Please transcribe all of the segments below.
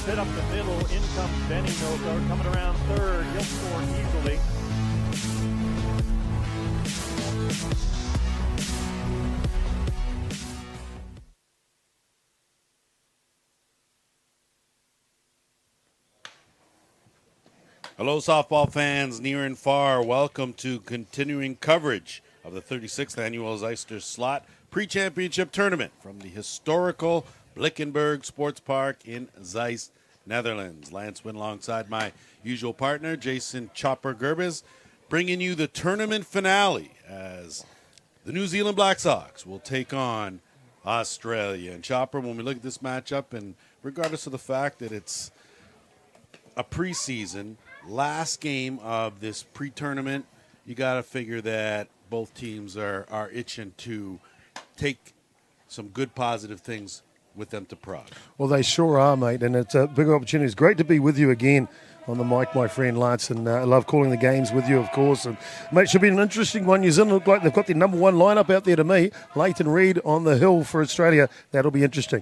Hits it up the middle. In comes Benny Milko coming around third. He'll score easily. Hello, softball fans near and far. Welcome to continuing coverage of the 36th Annual Zeister Slot Pre-Championship Tournament from the historical Blickenberg Sports Park in Zeist, Netherlands. Lance Wynn alongside my usual partner, Jason Chopper Gerbes, bringing you the tournament finale as the New Zealand Black Sox will take on Australia. And Chopper, when we look at this matchup, and regardless of the fact that it's a preseason, last game of this pre-tournament, you got to figure that both teams are itching to take some good positive things with them to Prague. Well, they sure are, mate, and it's a big opportunity. It's great to be with you again on the mic, my friend Lance, and I love calling the games with you, of course. And, mate, it should be an interesting one. New Zealand look like they've got their number one lineup out there to me. Leighton Reid on the hill for Australia. That'll be interesting.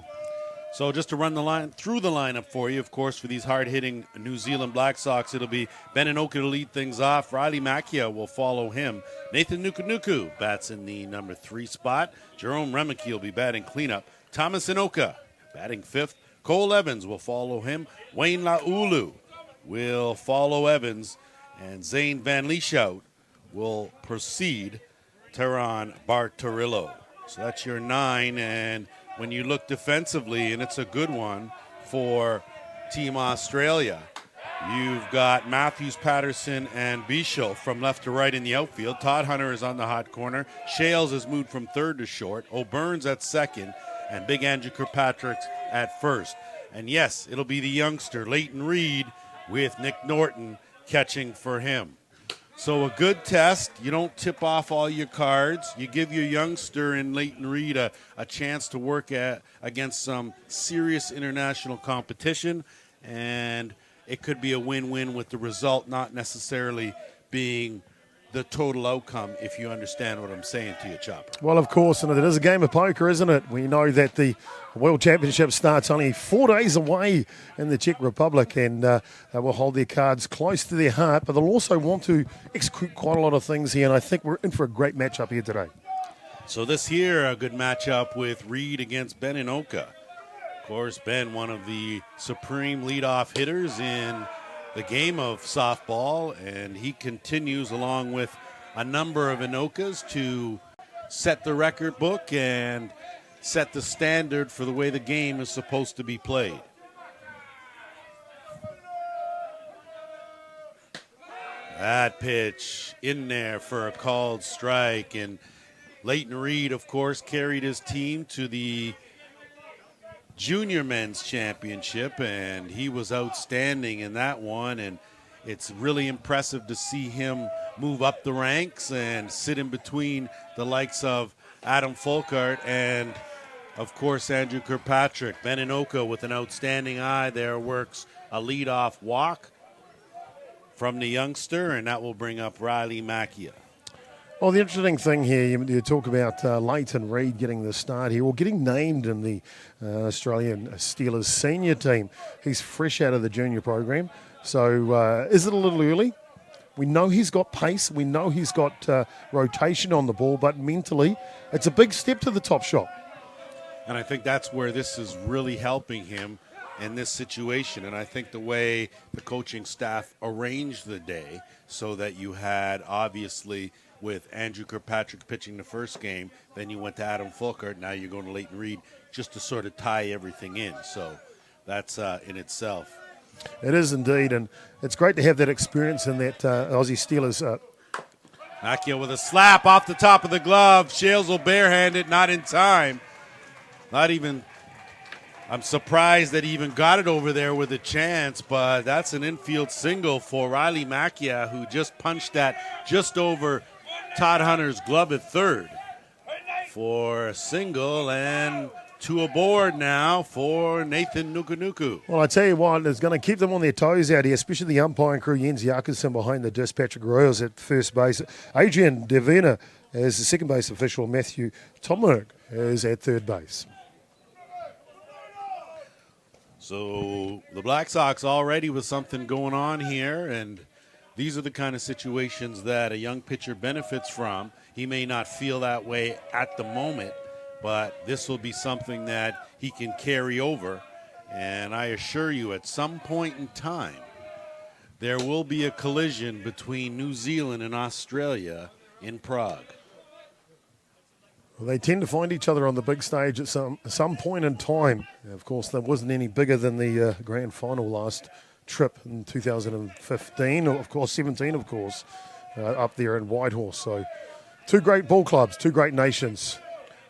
So just to run the line through the lineup for you, of course, for these hard-hitting New Zealand Black Sox, it'll be Ben Inoka to lead things off. Riley Macchia will follow him. Nathan Nukunuku bats in the number 3 spot. Jerome Remeke will be batting cleanup. Thomas Inoka batting 5th. Cole Evans will follow him. Wayne Laulu will follow Evans. And Zane Van Lieshout will precede Teran Bartorillo. So that's your 9, and when you look defensively, and it's a good one for Team Australia, you've got Matthews, Patterson, and Bichel from left to right in the outfield. Todd Hunter is on the hot corner. Shales has moved from third to short. O'Byrne's at second, and Big Andrew Kirkpatrick at first. And yes, it'll be the youngster, Leighton Reid, with Nick Norton catching for him. So a good test. You don't tip off all your cards. You give your youngster in Leighton Reid a chance to work against some serious international competition, and it could be a win-win with the result not necessarily being the total outcome, if you understand what I'm saying to you, Chopper. Well, of course, and it is a game of poker, isn't it? We know that the World Championship starts only 4 days away in the Czech Republic, and they will hold their cards close to their heart, but they'll also want to execute quite a lot of things here, and I think we're in for a great matchup here today. So this here, a good matchup with Reid against Ben Inoka. Of course, Ben, one of the supreme leadoff hitters in the game of softball, and he continues along with a number of Inokas to set the record book and set the standard for the way the game is supposed to be played. That pitch in there for a called strike, and Leighton Reid, of course, carried his team to the Junior Men's Championship, and he was outstanding in that one, and it's really impressive to see him move up the ranks and sit in between the likes of Adam Folkart and, of course, Andrew Kirkpatrick. Ben Inoka with an outstanding eye there works a leadoff walk from the youngster, and that will bring up Riley Macchia. Well, the interesting thing here, you talk about Leighton Reid getting the start here, or getting named in the Australian Steelers senior team. He's fresh out of the junior program. So is it a little early? We know he's got pace. We know he's got rotation on the ball, but mentally, it's a big step to the top shot. And I think that's where this is really helping him in this situation. And I think the way the coaching staff arranged the day so that you had, obviously, with Andrew Kirkpatrick pitching the first game, then you went to Adam Folkart, now you're going to Leighton Reid, just to sort of tie everything in. So that's in itself. It is indeed, and it's great to have that experience in that Aussie Steelers. Macchia with a slap off the top of the glove. Shales will barehand it, not in time. Not even, I'm surprised that he even got it over there with a chance, but that's an infield single for Riley Macchia, who just punched that just over Todd Hunter's glove at third for a single, and 2 aboard now for Nathan Nukunuku. Well, I tell you what, it's going to keep them on their toes out here, especially the umpiring crew. Jens Jakobsen behind the disc, Patrick Royals at first base. Adrian Devena is the second base official. Matthew Tomlin is at third base. So the Black Sox already with something going on here, and these are the kind of situations that a young pitcher benefits from. He may not feel that way at the moment, but this will be something that he can carry over. And I assure you, at some point in time, there will be a collision between New Zealand and Australia in Prague. Well, they tend to find each other on the big stage at some point in time. Of course, that wasn't any bigger than the grand final last trip in 2015, or of course 17, of course, up there in Whitehorse. So two great ball clubs, two great nations.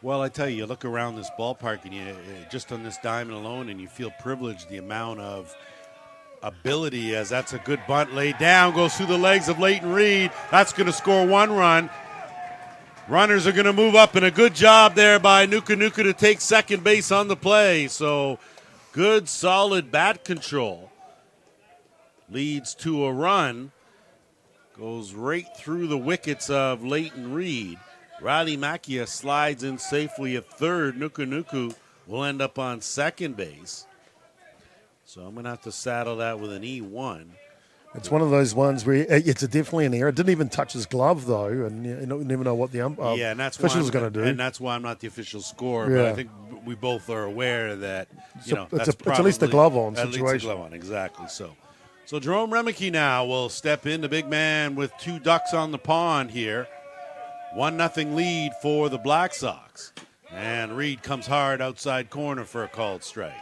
Well, I tell you, you look around this ballpark and you just on this diamond alone, and you feel privileged the amount of ability, as that's a good bunt laid down, goes through the legs of Leighton Reed. That's going to score one run. Runners are going to move up, and a good job there by Nuku Nuku to take second base on the play. So good, solid bat control leads to a run. Goes right through the wickets of Leighton Reed. Riley Macchia slides in safely at third. Nuku Nuku will end up on second base. So I'm going to have to saddle that with an E1. It's one of those ones where it's definitely an error. It didn't even touch his glove, though, and you never know what the official was going to do. And that's why I'm not the official scorer, Yeah. but I think we both are aware that, it's at least a glove-on situation. At least a glove-on, exactly. So Jerome Remeke now will step in, the big man with two ducks on the pond here. 1-0 lead for the Black Sox. And Reed comes hard outside corner for a called strike.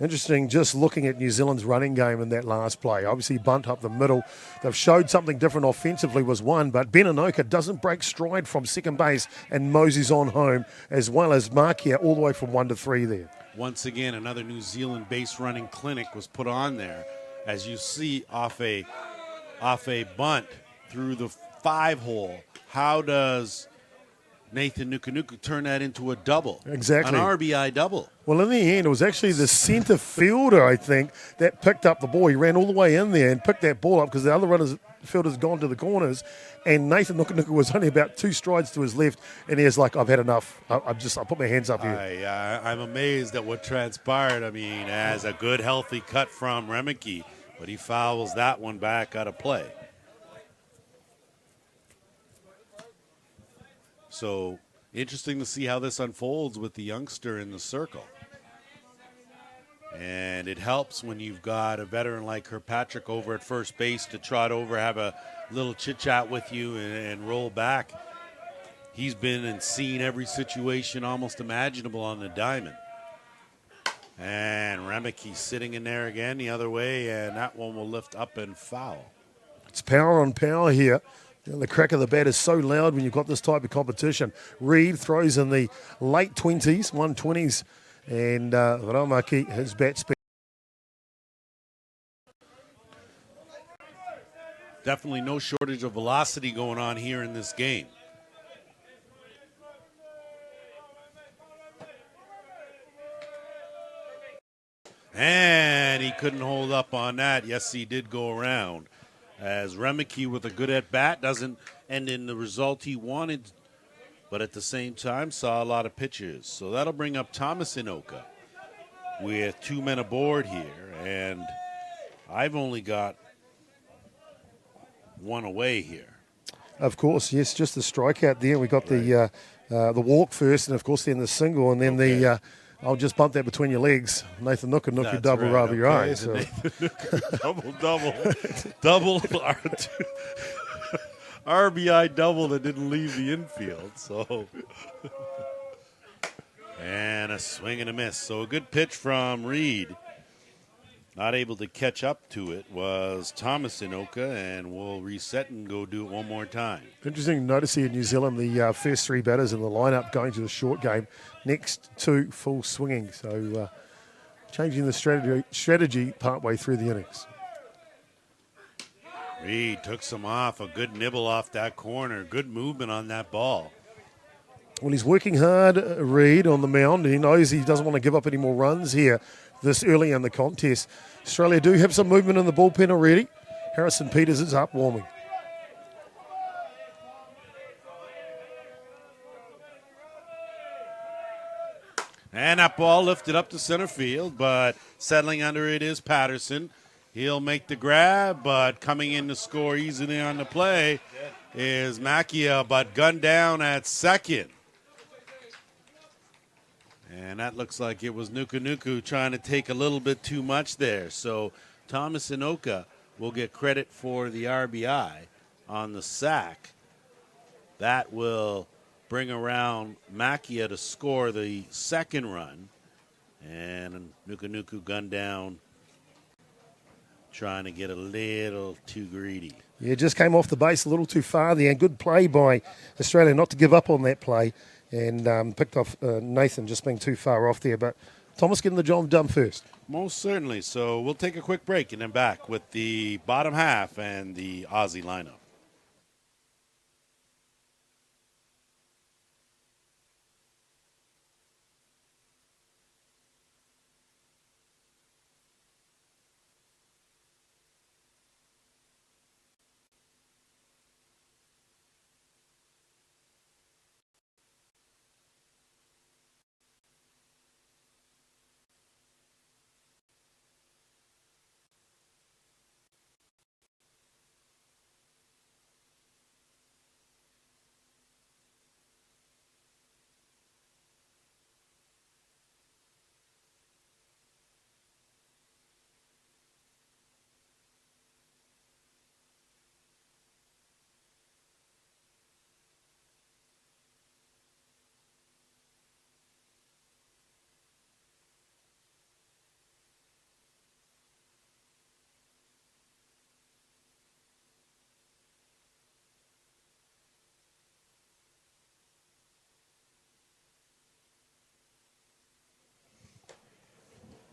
Interesting, just looking at New Zealand's running game in that last play. Obviously, bunt up the middle. They've showed something different offensively was one, but Beninoka doesn't break stride from second base and moseys on home, as well as Markia all the way from 1 to 3 there. Once again, another New Zealand base running clinic was put on there. As you see off a bunt through the 5-hole, how does Nathan Nuku Nuku turn that into a double? Exactly. An RBI double. Well, in the end, it was actually the center fielder, I think, that picked up the ball. He ran all the way in there and picked that ball up because the other fielder's gone to the corners, and Nathan Nuku Nuku was only about 2 strides to his left, and he was like, I've had enough. I'll put my hands up here. I'm amazed at what transpired. I mean, as a good, healthy cut from Remeke, but he fouls that one back out of play. So interesting to see how this unfolds with the youngster in the circle. And it helps when you've got a veteran like Kirkpatrick over at first base to trot over, have a little chit-chat with you and roll back. He's been and seen every situation almost imaginable on the diamond. And Remeke sitting in there again the other way, and that one will lift up and foul. It's power on power here. The crack of the bat is so loud when you've got this type of competition. Reed throws in the late 20s, 120s, and Ramaki, his bat speed. Definitely no shortage of velocity going on here in this game. And he couldn't hold up on that. Yes, he did go around. As Remeke with a good at-bat doesn't end in the result he wanted, but at the same time saw a lot of pitches. So that'll bring up Thomas Inoka with 2 men aboard here, and I've only got 1 away here. Of course, yes, just the strikeout there. We got the walk first, and of course then the single, and then the I'll just bump that between your legs. Nathan Nuku Nuku That's double right. RBI. So. double RBI double that didn't leave the infield. So, and a swing and a miss. So a good pitch from Reed. Not able to catch up to it was Thomas Inoka, and we'll reset and go do it one more time. Interesting to notice here in New Zealand, the first 3 batters in the lineup going to the short game, next 2 full swinging. So changing the strategy partway through the innings. Reed took some off, a good nibble off that corner, good movement on that ball. Well, he's working hard, Reed, on the mound. He knows he doesn't want to give up any more runs here this early in the contest. Australia do have some movement in the bullpen already. Harrison Peters is up warming. And that ball lifted up to center field, but settling under it is Patterson. He'll make the grab, but coming in to score easily on the play is Macchia, but gunned down at second. And that looks like it was Nuku trying to take a little bit too much there. So Thomas Inoka will get credit for the RBI on the sack. That will bring around Macchia to score the second run. And Nuku gunned down, trying to get a little too greedy. Yeah, just came off the base a little too far there. And good play by Australia not to give up on that play. And picked off Nathan just being too far off there. But Thomas getting the job done first. Most certainly. So we'll take a quick break and then back with the bottom half and the Aussie lineup.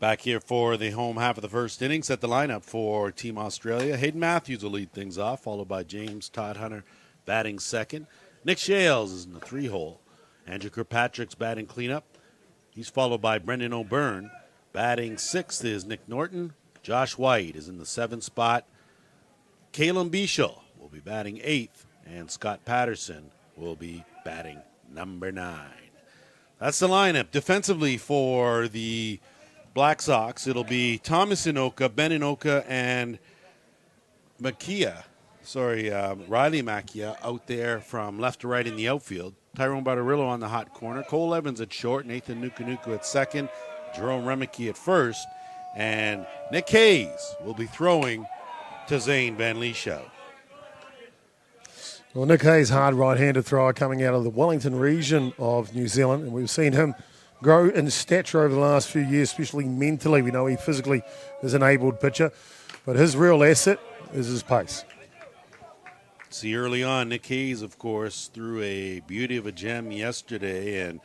Back here for the home half of the first inning. Set the lineup for Team Australia. Hayden Matthews will lead things off, followed by James Todd Hunter batting second. Nick Shales is in the 3-hole. Andrew Kirkpatrick's batting cleanup. He's followed by Brendan O'Byrne. Batting sixth is Nick Norton. Josh White is in the 7th spot. Kalen Bichel will be batting 8th. And Scott Patterson will be batting number 9. That's the lineup. Defensively for the Black Sox, it'll be Thomas Inoka, Ben Inoka, and Riley Macchia out there from left to right in the outfield. Tyrone Bartarillo on the hot corner. Cole Evans at short. Nathan Nuku at second. Jerome Remicke at first. And Nick Hayes will be throwing to Zane Van Lieshout. Well, Nick Hayes, hard right-handed thrower coming out of the Wellington region of New Zealand, and we've seen him grow in stature over the last few years, especially mentally. We know he physically is an abled pitcher, but his real asset is his pace. See, early on, Nick Hayes, of course, threw a beauty of a gem yesterday, and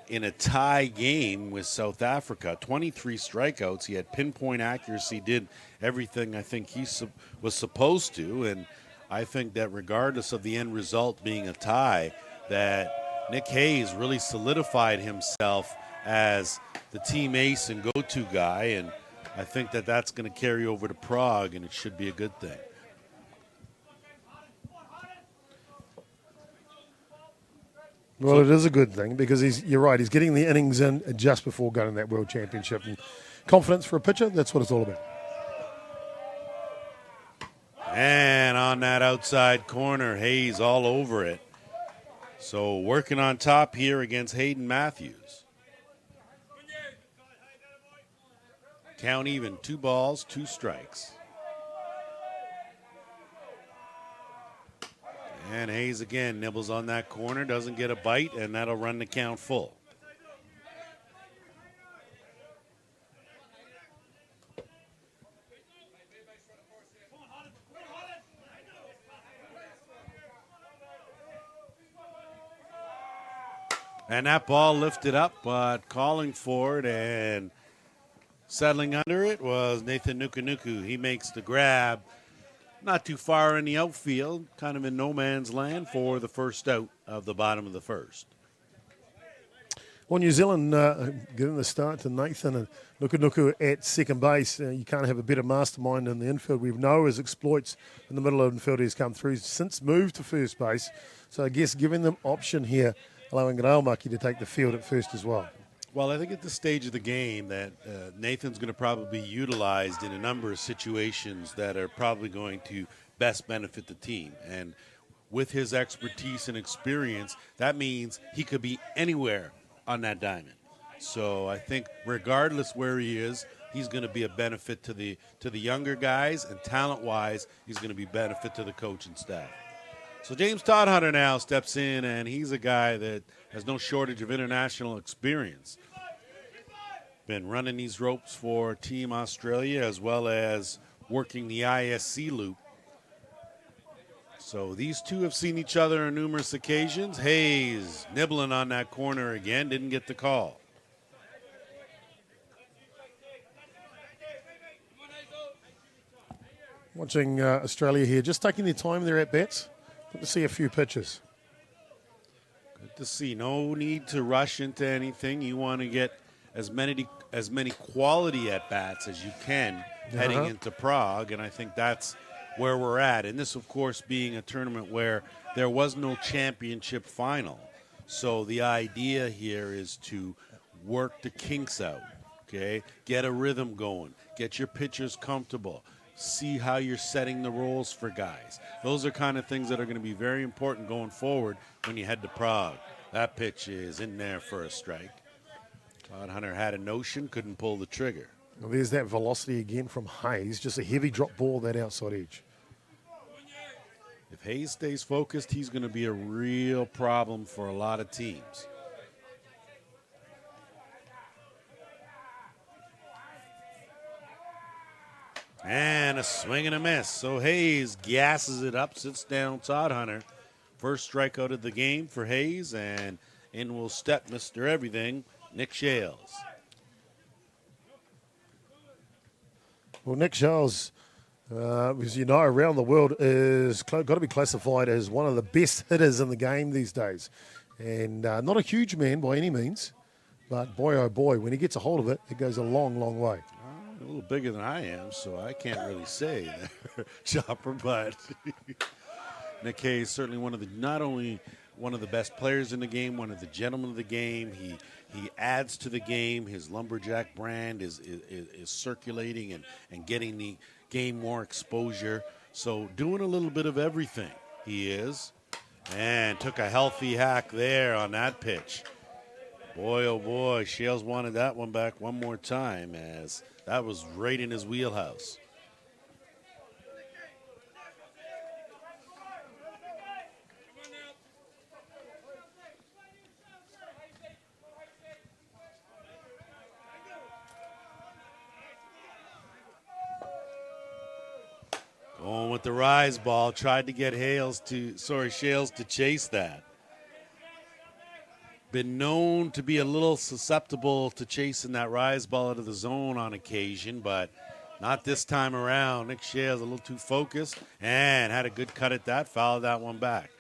in a tie game with South Africa, 23 strikeouts. He had pinpoint accuracy, did everything I think he was supposed to, and I think that regardless of the end result being a tie, that Nick Hayes really solidified himself as the team ace and go-to guy, and I think that that's going to carry over to Prague, and it should be a good thing. Well, it is a good thing because you're right, he's getting the innings in just before going to that World Championship. And confidence for a pitcher, that's what it's all about. And on that outside corner, Hayes all over it. So working on top here against Hayden Matthews. Count even, 2 balls, 2 strikes. And Hayes again nibbles on that corner, doesn't get a bite, and that'll run the count full. And that ball lifted up, but calling for it and settling under it was Nathan Nuku. He makes the grab. Not too far in the outfield, kind of in no man's land for the first out of the bottom of the first. Well, New Zealand giving the start to Nathan and Nuku at second base. You can't have a better mastermind in the infield. We know his exploits in the middle of the infield he's come through since moved to first base. So I guess giving them option here, allowing Raumaki to take the field at first as well. Well, I think at this stage of the game that Nathan's going to probably be utilized in a number of situations that are probably going to best benefit the team. And with his expertise and experience, that means he could be anywhere on that diamond. So I think regardless where he is, he's going to be a benefit to the younger guys, and talent-wise, he's going to be benefit to the coach and staff. So James Todhunter now steps in, and he's a guy that has no shortage of international experience. Been running these ropes for Team Australia as well as working the ISC loop. So these two have seen each other on numerous occasions. Hayes nibbling on that corner again, didn't get the call. Watching Australia here, just taking their time there at bats. Good to see a few pitches. Good to see. No need to rush into anything. You want to get as many quality at bats as you can heading into Prague, and I think that's where we're at. And this, of course, being a tournament where there was no championship final. So the idea here is to work the kinks out, okay? Get a rhythm going. Get your pitchers comfortable. See how you're setting the roles for guys. Those are kind of things that are going to be very important going forward when you head to Prague. That pitch is in there for a strike. Todhunter had a notion, couldn't pull the trigger. Well, there's that velocity again from Hayes. Just a heavy drop ball, that outside edge. If Hayes stays focused, he's going to be a real problem for a lot of teams. And a swing and a miss. So Hayes gasses it up, sits down Todhunter. First strikeout of the game for Hayes, and in will step Mr. Everything, Nick Shales. Well, Nick Shales, as you know, around the world is got to be classified as one of the best hitters in the game these days. And not a huge man by any means, but boy, oh boy, when he gets a hold of it, it goes a long, long way. A little bigger than I am, so I can't really say there, Chopper, but Nick Hayes certainly not only one of the best players in the game, one of the gentlemen of the game. He adds to the game. His lumberjack brand is circulating and getting the game more exposure. So doing a little bit of everything, he is. And took a healthy hack there on that pitch. Boy, oh boy, Shales wanted that one back one more time, as that was right in his wheelhouse. Going with the rise ball, tried to get Shales to chase that. Been known to be a little susceptible to chasing that rise ball out of the zone on occasion, but not this time around. Nick Shales a little too focused and had a good cut at that, fouled that one back.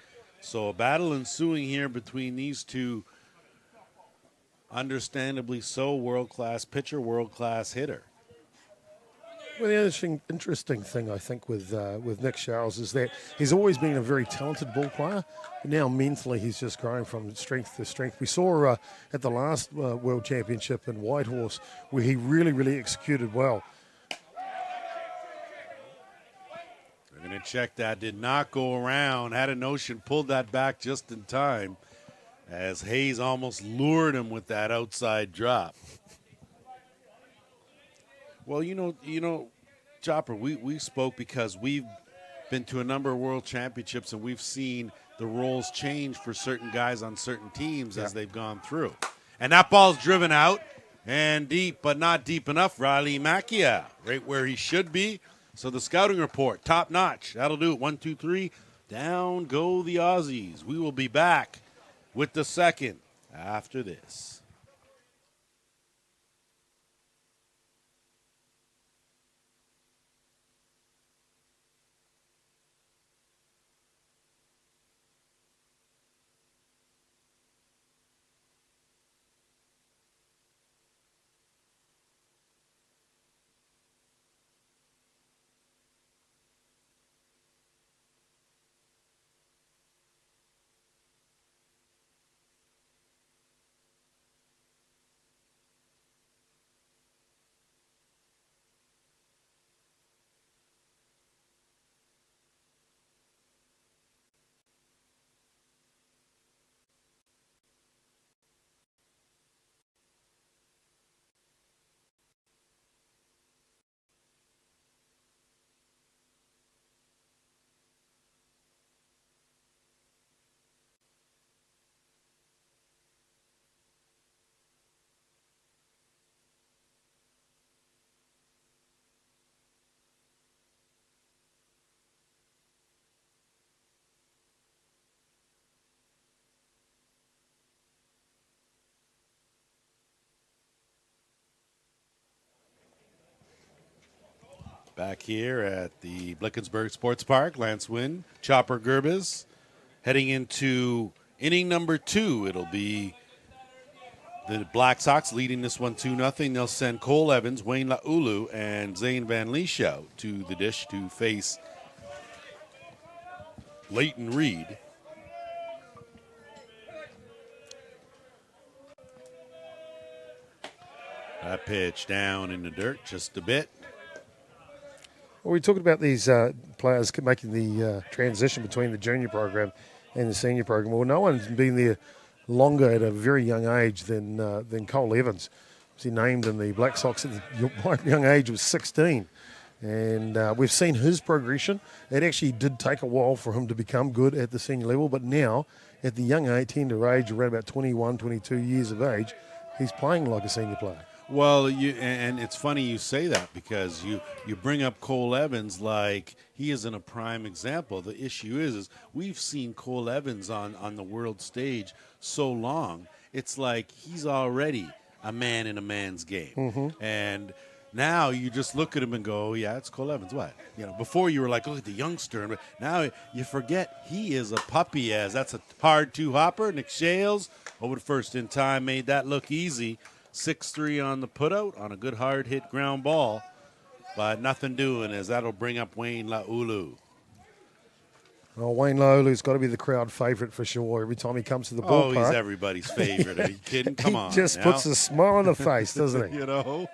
So a battle ensuing here between these two, understandably so, world-class pitcher, world-class hitter. Well, the interesting thing, I think, with Nick Shales is that he's always been a very talented ball player, but now mentally he's just growing from strength to strength. We saw at the last World Championship in Whitehorse where he really, really executed well. They're going to check that. Did not go around. Had a notion, pulled that back just in time as Hayes almost lured him with that outside drop. Well, you know, Chopper, we spoke because we've been to a number of world championships and we've seen the roles change for certain guys on certain teams as they've gone through. And that ball's driven out and deep, but not deep enough. Riley Macchia, right where he should be. So the scouting report, top notch. That'll do it. 1, 2, 3. Down go the Aussies. We will be back with the second after this. Back here at the Blickensburg Sports Park, Lance Wynn, Chopper Gerbes, heading into inning number 2. It'll be the Black Sox leading this one 2-0. They'll send Cole Evans, Wayne Laulu, and Zane Van Lieshout to the dish to face Leighton Reed. That pitch down in the dirt just a bit. Well, we're talking about these players making the transition between the junior program and the senior program. Well, no one's been there longer at a very young age than Cole Evans. He named in the Black Sox at the young age of 16. And we've seen his progression. It actually did take a while for him to become good at the senior level, but now at the young tender age, around about 21, 22 years of age, he's playing like a senior player. Well, and it's funny you say that because you bring up Cole Evans like he isn't a prime example. The issue is we've seen Cole Evans on the world stage so long. It's like he's already a man in a man's game. Mm-hmm. And now you just look at him and go, yeah, it's Cole Evans. What? Before you were like, look at the youngster. But now you forget he is a puppy. That's a hard two-hopper. Nick Shales over the first in time made that look easy. 6-3 on the putout on a good hard hit ground ball, but nothing doing as that'll bring up Wayne Laulu. Well, Wayne Laulu's got to be the crowd favourite for sure. Every time he comes to the ballpark. Oh, he's everybody's favorite. Are you kidding? Come on. He just puts a smile on the face, doesn't he?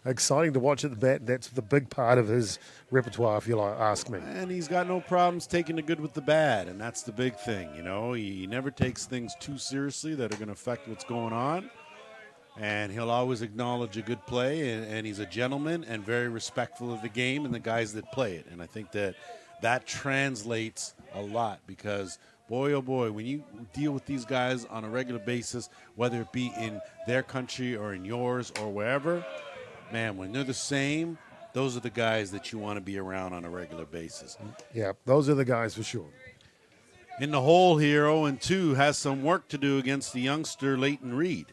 Exciting to watch at the bat. That's the big part of his repertoire, if you ask me. And he's got no problems taking the good with the bad, and that's the big thing. He never takes things too seriously that are going to affect what's going on. And he'll always acknowledge a good play, and he's a gentleman and very respectful of the game and the guys that play it. And I think that translates a lot because, boy, oh boy, when you deal with these guys on a regular basis, whether it be in their country or in yours or wherever, man, when they're the same, those are the guys that you want to be around on a regular basis. Yeah, those are the guys for sure. In the hole here, 0-2, has some work to do against the youngster Leighton Reed.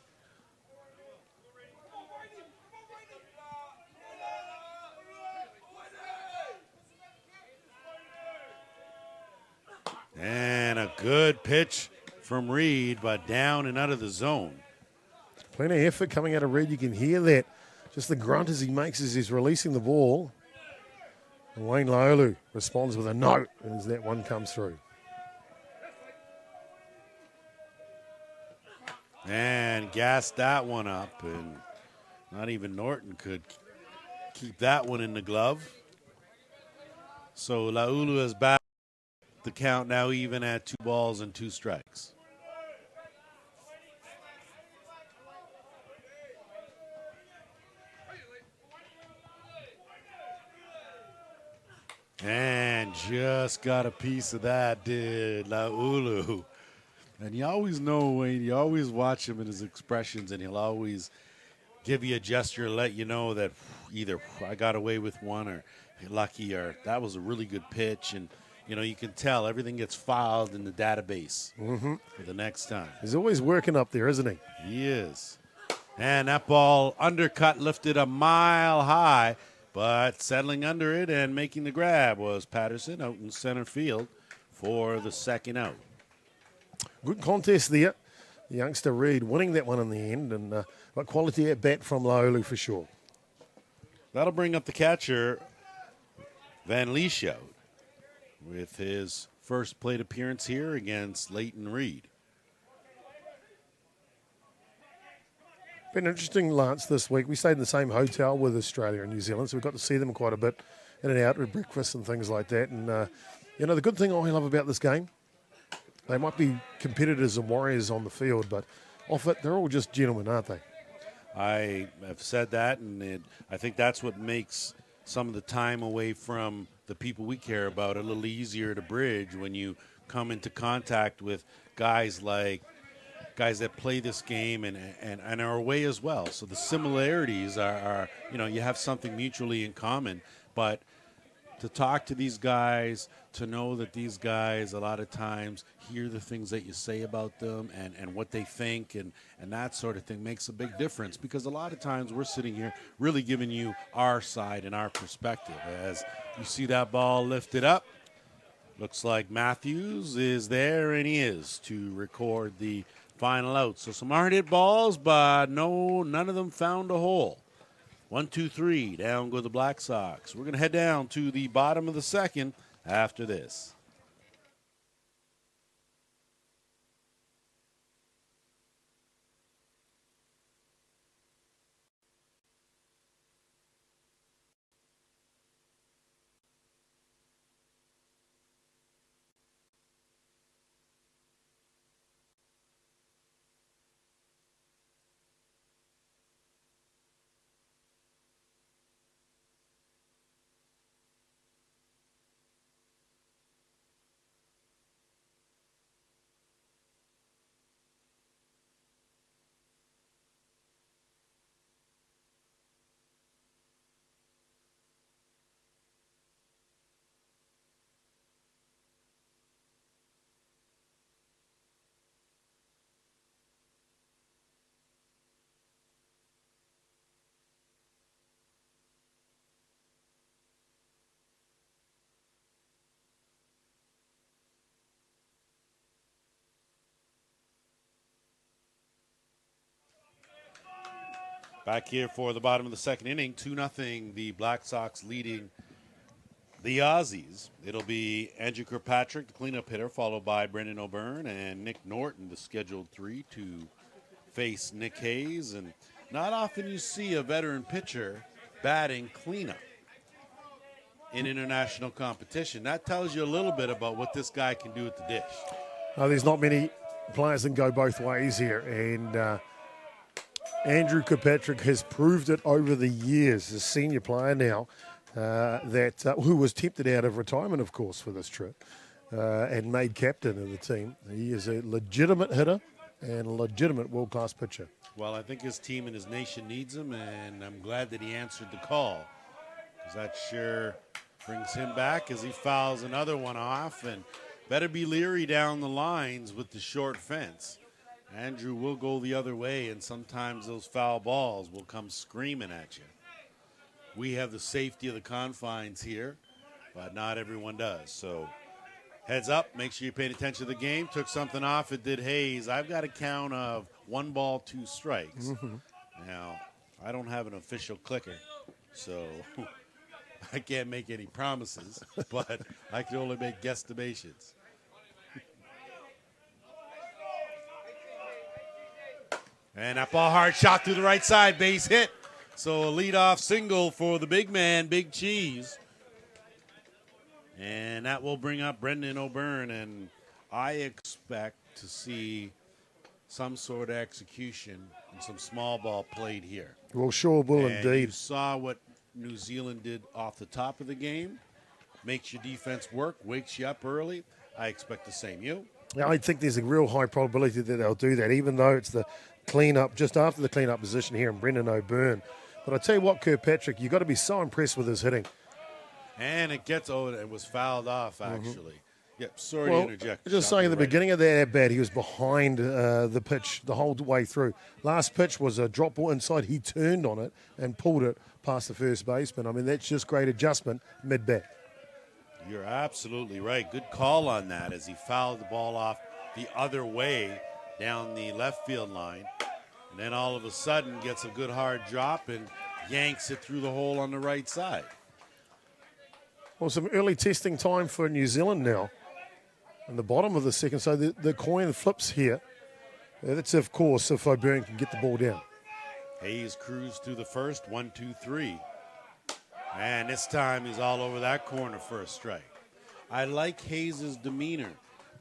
And a good pitch from Reed, but down and out of the zone. Plenty of effort coming out of Reed. You can hear that. Just the grunt as he makes as he's releasing the ball. And Wayne Laulu responds with a note as that one comes through. And gassed that one up, and not even Norton could keep that one in the glove. So Laulu is back. The count now even at 2 balls and 2 strikes. And just got a piece of that, did Laulu. And you always know, Wayne, you always watch him in his expressions, and he'll always give you a gesture, let you know that either I got away with one or lucky or that was a really good pitch. And you can tell everything gets filed in the database for the next time. He's always working up there, isn't he? He is. And that ball undercut, lifted a mile high, but settling under it and making the grab was Patterson out in center field for the second out. Good contest there. The youngster Reed winning that one in the end, and but quality at bat from Laulu for sure. That'll bring up the catcher, Van Lieshout, with his first plate appearance here against Leighton Reed. Been interesting, Lance, this week. We stayed in the same hotel with Australia and New Zealand, so we got to see them quite a bit in and out with breakfast and things like that. And, the good thing I love about this game, they might be competitors and warriors on the field, but off it, they're all just gentlemen, aren't they? I have said that, and I think that's what makes some of the time away from the people we care about a little easier to bridge when you come into contact with guys that play this game and are away as well. So the similarities are you have something mutually in common, but to talk to these guys, to know that these guys a lot of times hear the things that you say about them and what they think and that sort of thing makes a big difference, because a lot of times we're sitting here really giving you our side and our perspective. As you see that ball lifted up, looks like Matthews is there, and he is to record the final out. So some hard hit balls, but none of them found a hole. 1, 2, 3, down go the Black Sox. We're going to head down to the bottom of the second after this. Back here for the bottom of the second inning, 2-0, the Black Sox leading the Aussies. It'll be Andrew Kirkpatrick, the cleanup hitter, followed by Brendan O'Byrne and Nick Norton, the scheduled 3, to face Nick Hayes. And not often you see a veteran pitcher batting cleanup in international competition. That tells you a little bit about what this guy can do at the dish. There's not many players that can go both ways here, and Andrew Kirkpatrick has proved it over the years, a senior player now, who was tempted out of retirement, of course, for this trip, and made captain of the team. He is a legitimate hitter and a legitimate world-class pitcher. Well, I think his team and his nation needs him, and I'm glad that he answered the call, because that sure brings him back as he fouls another one off, and better be leery down the lines with the short fence. Andrew will go the other way, and sometimes those foul balls will come screaming at you. We have the safety of the confines here, but not everyone does. So heads up, make sure you're paying attention to the game. Took something off, it did Hayes. I've got a count of 1 ball, 2 strikes. Mm-hmm. Now, I don't have an official clicker, so I can't make any promises, but I can only make guesstimations. And that ball hard shot through the right side, base hit. So a leadoff single for the big man, Big Cheese. And that will bring up Brendan O'Byrne, and I expect to see some sort of execution and some small ball played here. Well, sure will and indeed. You saw what New Zealand did off the top of the game. Makes your defense work, wakes you up early. I expect the same. You? Yeah, I think there's a real high probability that they'll do that, even though it's the cleanup, just after the cleanup position here in Brendan O'Byrne. But I tell you what, Kirkpatrick, you've got to be so impressed with his hitting. And it was fouled off, actually. Mm-hmm. Yep, sorry to interject. Just saying, at the beginning of that at-bat, he was behind the pitch the whole way through. Last pitch was a drop ball inside. He turned on it and pulled it past the first baseman. I mean, that's just great adjustment mid-bat. You're absolutely right. Good call on that as he fouled the ball off the other way down the left field line. And then all of a sudden gets a good hard drop and yanks it through the hole on the right side. Well, some early testing time for New Zealand now. In the bottom of the second, so the coin flips here. That's, of course, if O'Byrne can get the ball down. Hayes cruised through the first, 1, 2, 3. And this time he's all over that corner for a strike. I like Hayes' demeanor.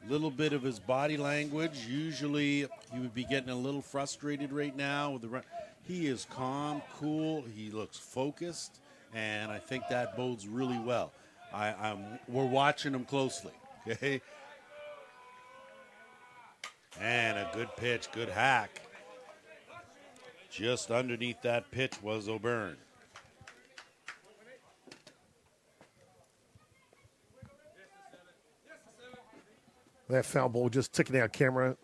A little bit of his body language. Usually he would be getting a little frustrated right now with the run. He is calm, cool. He looks focused, and I think that bodes really well. We're watching him closely. Okay. And a good pitch, good hack. Just underneath that pitch was O'Byrne. That foul ball just ticking our camera.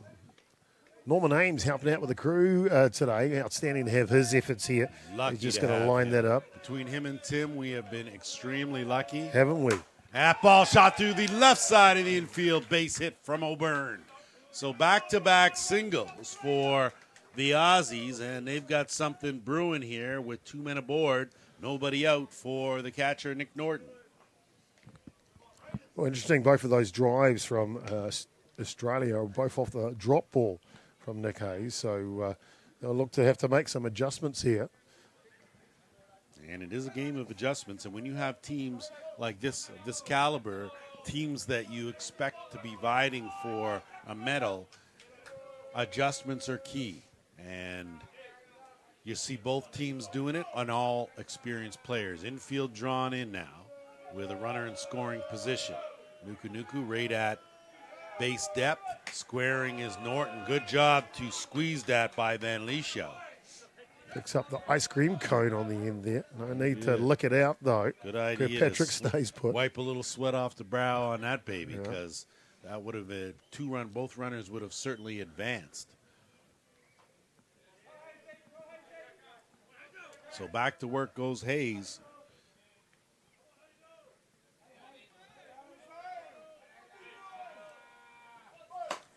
Norman Ames helping out with the crew today. Outstanding to have his efforts here. Lucky He's just to going to have line him. that up. Between him and Tim, we have been extremely lucky. Haven't we? That ball shot through the left side of the infield. Base hit from O'Byrne. So back-to-back singles for the Aussies, and they've got something brewing here with 2 men aboard. Nobody out for the catcher, Nick Norton. Well, interesting, both of those drives from Australia are both off the drop ball from Nick Hayes. So they'll look to have to make some adjustments here. And it is a game of adjustments. And when you have teams like this caliber, teams that you expect to be vying for a medal, adjustments are key. And you see both teams doing it on all experienced players. Infield drawn in now with a runner in scoring position. Nuku right at base depth. Squaring is Norton. Good job to squeeze that by Van Lieshout. Picks up the ice cream cone on the end there. No need to lick it out, though. Good idea. Patrick stays put. Wipe a little sweat off the brow on that baby, because that would have been both runners would have certainly advanced. So back to work goes Hayes.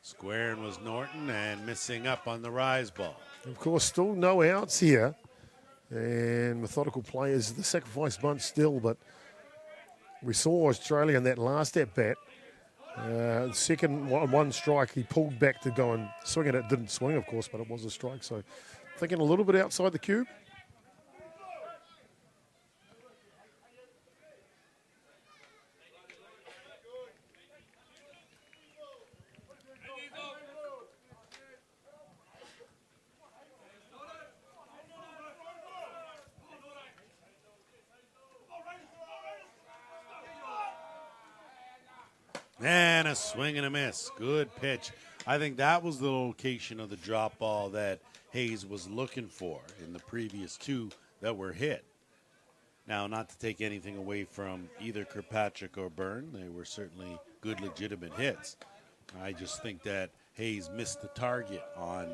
Squaring was Norton and missing up on the rise ball. Of course, still no outs here. And methodical players, the sacrifice bunt still, but we saw Australia in that last at-bat. Second one strike, he pulled back to go and swing it. It didn't swing, of course, but it was a strike. So thinking a little bit outside the cube. And a swing and a miss. Good pitch. I think that was the location of the drop ball that Hayes was looking for in the previous two that were hit. Now, not to take anything away from either Kirkpatrick or Byrne. They were certainly good, legitimate hits. I just think that Hayes missed the target on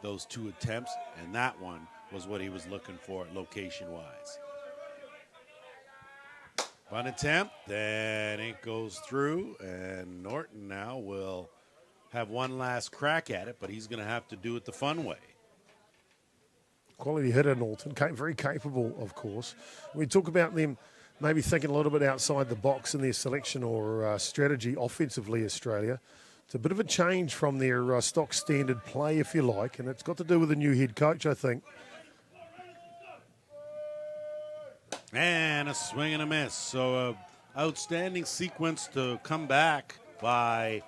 those two attempts, and that one was what he was looking for location-wise. One attempt, then it goes through, and Norton now will have one last crack at it, but he's going to have to do it the fun way. Quality hitter, Norton. Very capable, of course. We talk about them maybe thinking a little bit outside the box in their selection or strategy offensively, Australia. It's a bit of a change from their stock standard play, if you like, and it's got to do with the new head coach, I think. And a swing and a miss. So outstanding sequence to come back by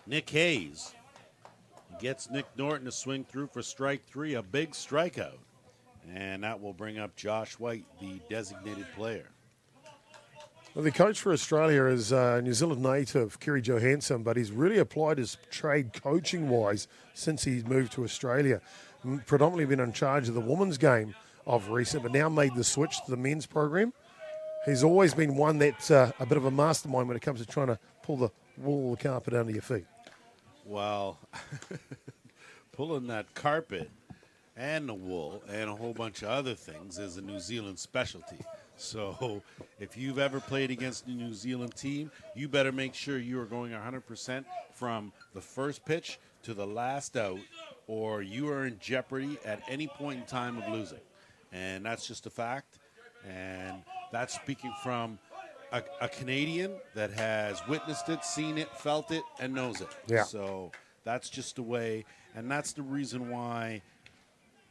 Nick Hayes. He gets Nick Norton to swing through for strike three, a big strikeout. And that will bring up Josh White, the designated player. Well, the coach for Australia is New Zealand native Kerry Johansson, but he's really applied his trade coaching-wise since he's moved to Australia. Predominantly been in charge of the women's game of recent, but now made the switch to the men's program. He's always been one that's a bit of a mastermind when it comes to trying to pull the wool of the carpet under your feet. Well, pulling that carpet and the wool and a whole bunch of other things is a New Zealand specialty. So if you've ever played against a New Zealand team, you better make sure you are going 100% from the first pitch to the last out, or you are in jeopardy at any point in time of losing. And that's just a fact. And that's speaking from a Canadian that has witnessed it, seen it, felt it, and knows it. Yeah. So that's just the way. And that's the reason why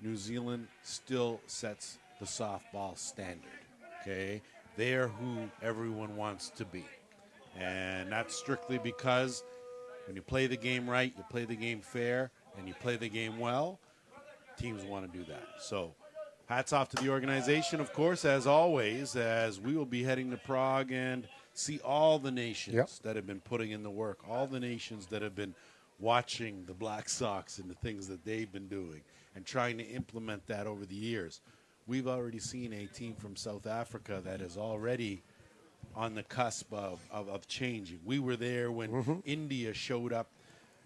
New Zealand still sets the softball standard. Okay? They're who everyone wants to be. And that's strictly because when you play the game right, you play the game fair, and you play the game well, teams want to do that. So hats off to the organization, of course, as always, as we will be heading to Prague and see all the nations that have been putting in the work, all the nations that have been watching the Black Sox and the things that they've been doing and trying to implement that over the years. We've already seen a team from South Africa that has already on the cusp of changing. We were there when India showed up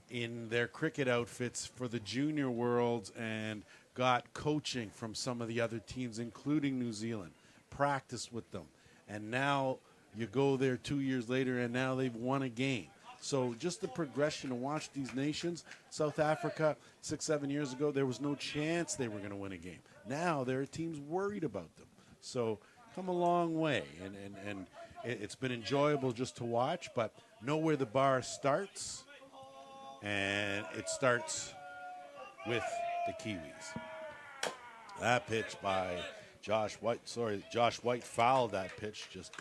in their cricket outfits for the junior worlds and got coaching from some of the other teams, including New Zealand, practiced with them. And now you go there 2 years later, and now they've won a game. So just the progression to watch these nations. South Africa, 6-7 years ago, there was no chance they were going to win a game. Now there are teams worried about them. So come a long way, and it's been enjoyable just to watch, but know where the bar starts, and it starts with the Kiwis. That pitch by Josh White. Josh White fouled that pitch just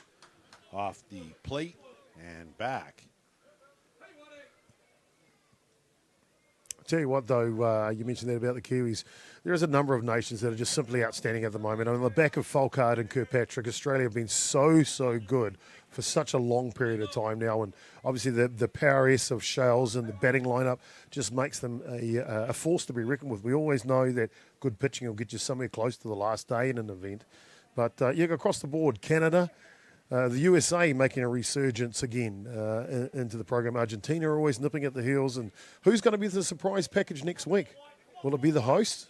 off the plate and back. I'll tell you what, though, you mentioned that about the Kiwis. There is a number of nations that are just simply outstanding at the moment. On the back of Falkard and Kirkpatrick, Australia have been so good for such a long period of time now. And obviously the power S of Shales and the batting lineup just makes them a force to be reckoned with. We always know that good pitching will get you somewhere close to the last day in an event. But across the board, Canada, the USA making a resurgence again into the program. Argentina are always nipping at the heels. And who's going to be the surprise package next week? Will it be the host?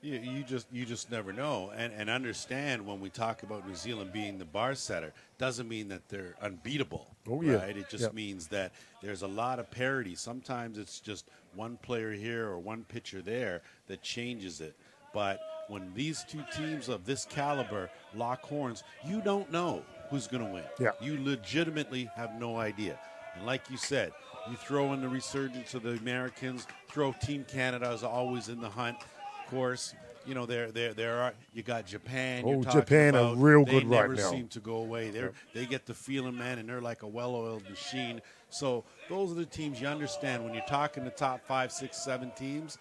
You just never know. And understand when we talk about New Zealand being the bar setter, doesn't mean that they're unbeatable. Oh, yeah. Right? It just means that there's a lot of parity. Sometimes it's just one player here or one pitcher there that changes it. But when these two teams of this caliber lock horns, you don't know who's going to win. Yeah. You legitimately have no idea. And like you said, you throw in the resurgence of the Americans, throw Team Canada is always in the hunt. Of course, there are. You got Japan. Oh, Japan are real good right now. They never seem to go away. They get the feeling, man, and they're like a well-oiled machine. So those are the teams you understand when you're talking the top 5, 6, 7 teams.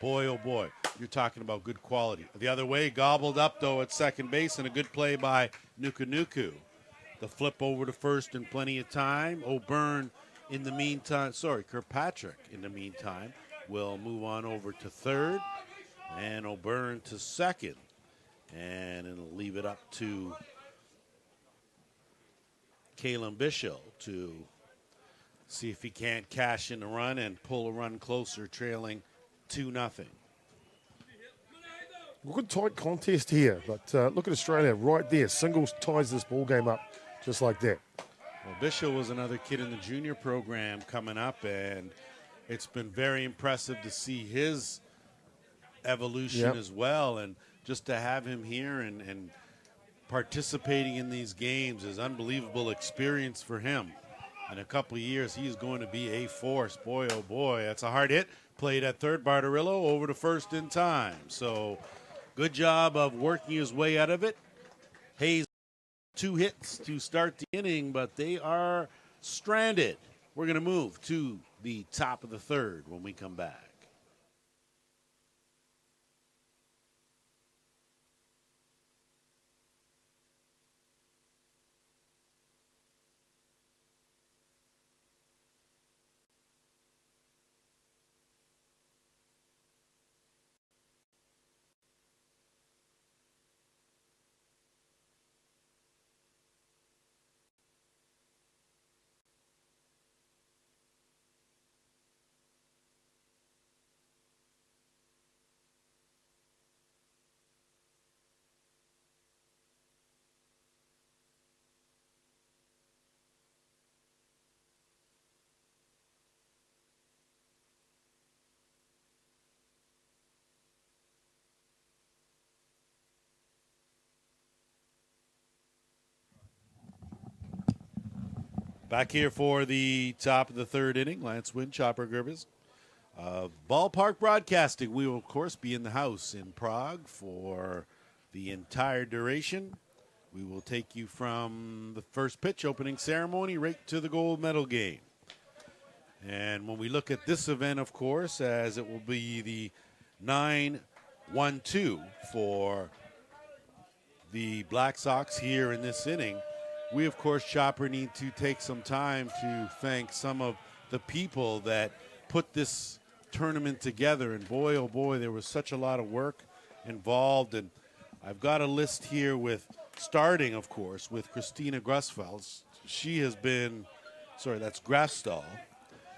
Boy, oh boy, you're talking about good quality. The other way, gobbled up though at second base, and a good play by Nuku. The flip over to first in plenty of time. O'Byrne in the meantime. Kirkpatrick in the meantime will move on over to third. And O'Byrne to second. And it'll leave it up to Kalen Bishop to see if he can't cash in the run and pull a run closer, trailing 2-0. Good tight contest here, but look at Australia right there. Singles ties this ball game up just like that. Well, Bishop was another kid in the junior program coming up, and it's been very impressive to see his evolution as well, and just to have him here and participating in these games is unbelievable experience for him. In a couple of years, he's going to be a force. Boy, oh boy, that's a hard hit. Played at third, Bartarillo over to first in time. So good job of working his way out of it. Hayes, 2 hits to start the inning, but they are stranded. We're going to move to the top of the third when we come back. Back here for the top of the third inning. Lance Wynn, Chopper Gerbes. Ballpark Broadcasting. We will, of course, be in the house in Prague for the entire duration. We will take you from the first pitch opening ceremony right to the gold medal game. And when we look at this event, of course, as it will be the 9-1-2 for the Black Sox here in this inning, we, of course, Chopper, need to take some time to thank some of the people that put this tournament together. And boy, oh boy, there was such a lot of work involved. And I've got a list here with starting, of course, with Christina Grasfeld. She has been, sorry, that's Grafstall.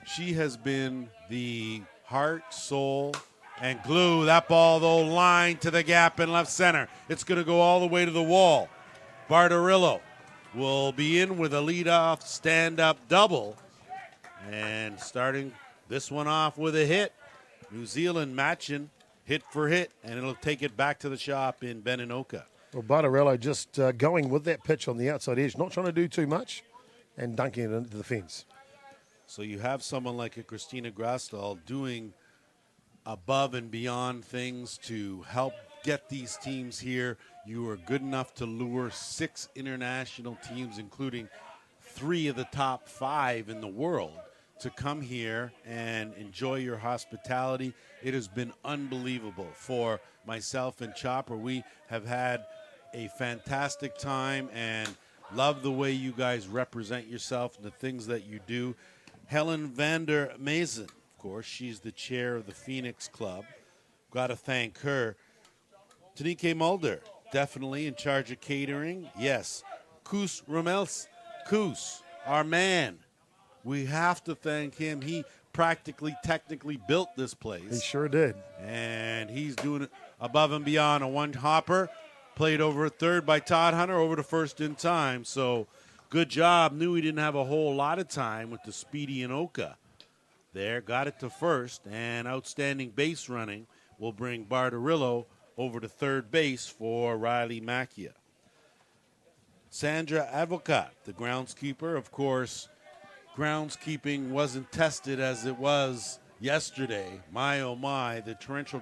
She has been the heart, soul, and glue. That ball, though, line to the gap in left center. It's going to go all the way to the wall. Bardarillo will be in with a leadoff stand-up double. And starting this one off with a hit. New Zealand matching hit for hit, and it'll take it back to the shop in Beninoka. Well, Bardarello just going with that pitch on the outside edge, not trying to do too much, and dunking it into the fence. So you have someone like a Christina Grastal doing above and beyond things to help get these teams here. You are good enough to lure 6 international teams, including 3 of the top 5 in the world, to come here and enjoy your hospitality. It has been unbelievable for myself and Chopper. We have had a fantastic time and love the way you guys represent yourself and the things that you do. Helen Vander Mazen, of course, she's the chair of the Phoenix Club. Got to thank her. Tanike Mulder, definitely in charge of catering. Yes. Koos Ramels, Koos, our man. We have to thank him. He practically, technically built this place. He sure did. And he's doing it above and beyond. A one hopper played over at third by Todd Hunter, over to first in time. So good job. Knew he didn't have a whole lot of time with the Speedy and Oka there. Got it to first. And outstanding base running will bring Bardarillo over to third base for Riley Macchia. Sandra Advocat, the groundskeeper, of course. Groundskeeping wasn't tested as it was yesterday. My, oh my, the torrential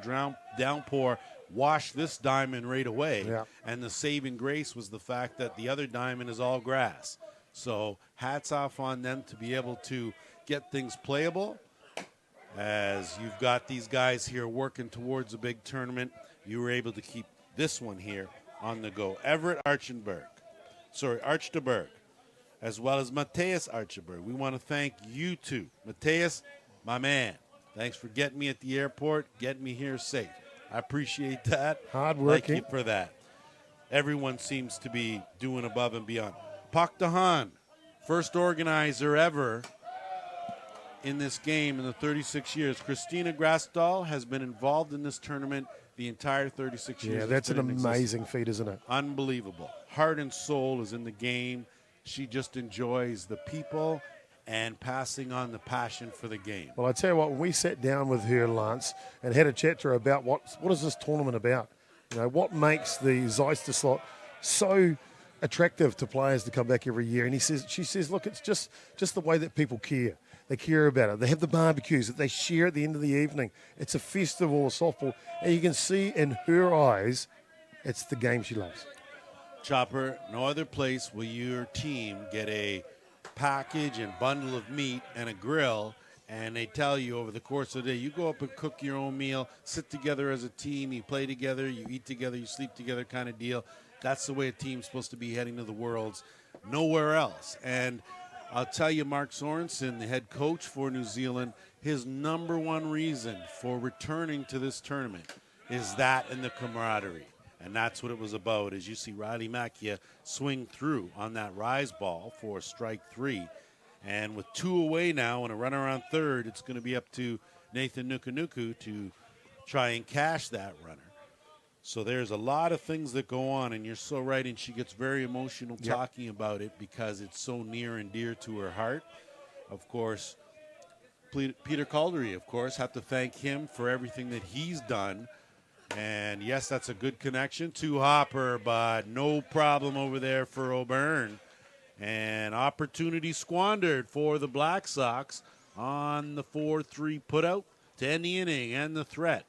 downpour washed this diamond right away. Yeah. And the saving grace was the fact that the other diamond is all grass. So hats off on them to be able to get things playable. As you've got these guys here working towards a big tournament, you were able to keep this one here on the go. Everett Archtenberg, as well as Mateus Archibald. We want to thank you two. Mateus, my man, thanks for getting me at the airport, getting me here safe. I appreciate that. Hard working. Thank you for that. Everyone seems to be doing above and beyond. Pak Dahan, first organizer ever in this game in the 36 years. Christina Grasdahl has been involved in this tournament the entire 36 years. Yeah, that's an amazing feat, isn't it? Unbelievable. Heart and soul is in the game. She just enjoys the people and passing on the passion for the game. Well, I tell you what, when we sat down with her, Lance, and had a chat to her about what is this tournament about? You know, what makes the Zeister slot so attractive to players to come back every year? And she says, look, it's just the way that people care. They care about it. They have the barbecues that they share at the end of the evening. It's a festival of softball, and you can see in her eyes, it's the game she loves. Chopper, no other place will your team get a package and bundle of meat and a grill, and they tell you over the course of the day, you go up and cook your own meal, sit together as a team, you play together, you eat together, you sleep together kind of deal. That's the way a team's supposed to be heading to the Worlds. Nowhere else. And I'll tell you, Mark Sorensen, the head coach for New Zealand, his number one reason for returning to this tournament is that and the camaraderie. And that's what it was about, as you see Riley Macchia swing through on that rise ball for strike 3. And with 2 away now and a runner on third, it's going to be up to Nathan Nukunuku to try and cash that runner. So there's a lot of things that go on, and you're so right, and she gets very emotional talking about it because it's so near and dear to her heart. Of course, Peter Caldery, of course, have to thank him for everything that he's done. And, yes, that's a good connection to Hopper, but no problem over there for O'Byrne. And opportunity squandered for the Black Sox on the 4-3 putout to end the inning and the threat.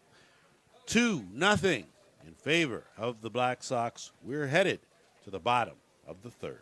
2-0 in favor of the Black Sox. We're headed to the bottom of the third.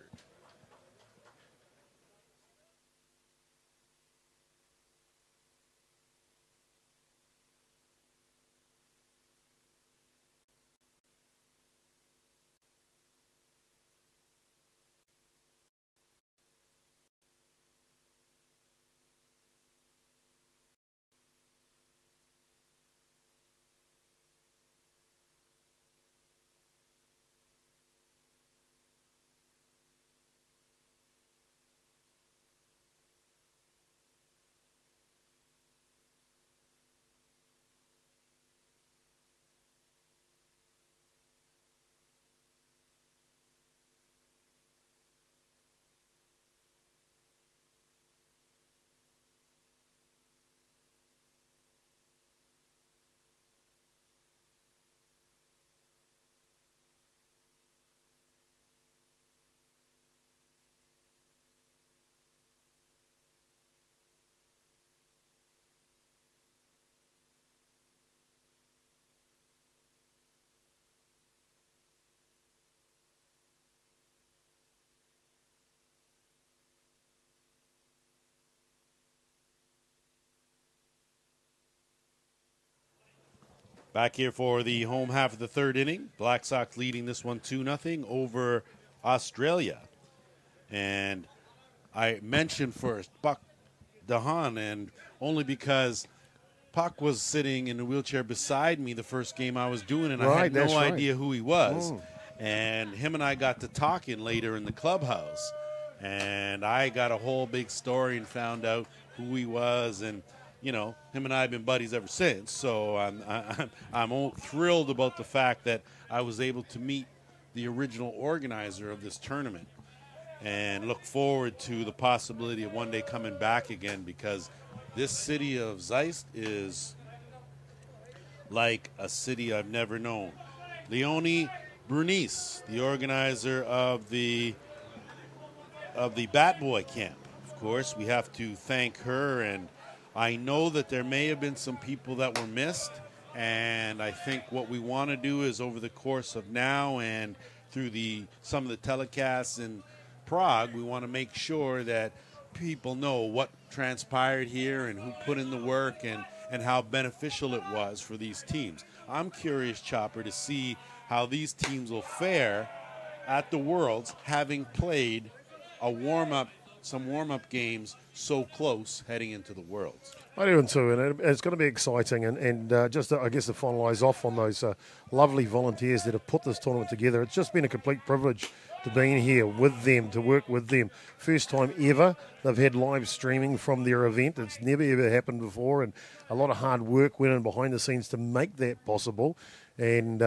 Back here for the home half of the third inning. Black Sox leading this one 2-0 over Australia. And I mentioned first Buck Dahan, and only because Puck was sitting in a wheelchair beside me the first game I was doing, and I had no idea who he was. And him and I got to talking later in the clubhouse. And I got a whole big story and found out who he was, and him and I have been buddies ever since. So I'm thrilled about the fact that I was able to meet the original organizer of this tournament, and look forward to the possibility of one day coming back again, because this city of Zeister is like a city I've never known. Leonie Bernice, the organizer of the Bat Boy camp. Of course, we have to thank her, and I know that there may have been some people that were missed, and I think what we want to do is over the course of now and through some of the telecasts in Prague, we want to make sure that people know what transpired here and who put in the work and how beneficial it was for these teams. I'm curious, Chopper, to see how these teams will fare at the Worlds, having played some warm-up games so close heading into the Worlds. I do too, and it's going to be exciting. And just, I guess, to finalise off on those lovely volunteers that have put this tournament together, it's just been a complete privilege to be in here with them, to work with them. First time ever they've had live streaming from their event. It's never, ever happened before, and a lot of hard work went in behind the scenes to make that possible. And,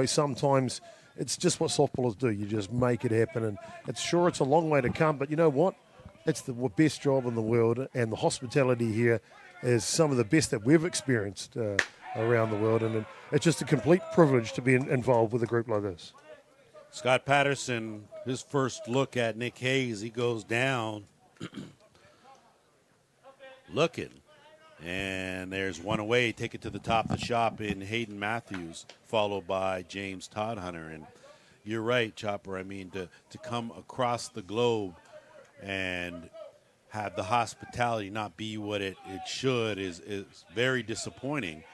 sometimes it's just what softballers do. You just make it happen, and it's a long way to come, but you know what? It's the best job in the world, and the hospitality here is some of the best that we've experienced around the world, and it's just a complete privilege to be involved with a group like this. Scott Patterson, his first look at Nick Hayes, he goes down looking, and there's one away. Take it to the top of the shop in Hayden Matthews, followed by James Todd-Hunter. And you're right, Chopper. I mean, to come across the globe and have the hospitality not be what it should is very disappointing.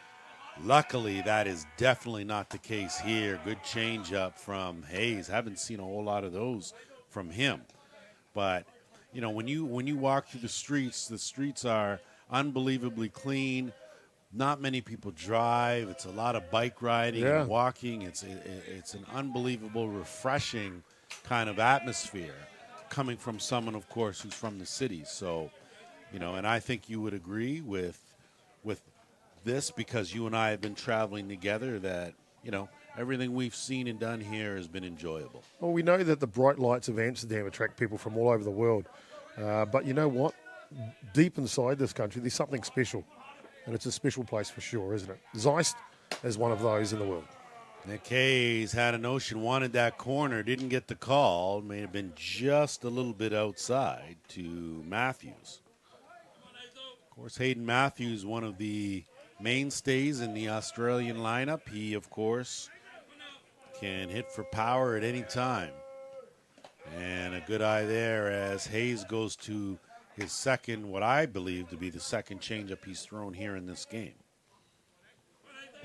Luckily, that is definitely not the case here. Good change-up from Hayes. Haven't seen a whole lot of those from him. But, when you walk through the streets are unbelievably clean. Not many people drive. It's a lot of bike riding and walking. It's an unbelievable, refreshing kind of atmosphere coming from someone, of course, who's from the city. So, and I think you would agree with this, because you and I have been traveling together, that, everything we've seen and done here has been enjoyable. Well, we know that the bright lights of Amsterdam attract people from all over the world. But you know what? Deep inside this country, there's something special. And it's a special place for sure, isn't it? Zeist is one of those in the world. Nick Hayes had a notion, wanted that corner, didn't get the call. May have been just a little bit outside to Matthews. Of course, Hayden Matthews, one of the mainstays in the Australian lineup. He, of course, can hit for power at any time. And a good eye there as Hayes goes to his second, what I believe to be the second changeup he's thrown here in this game.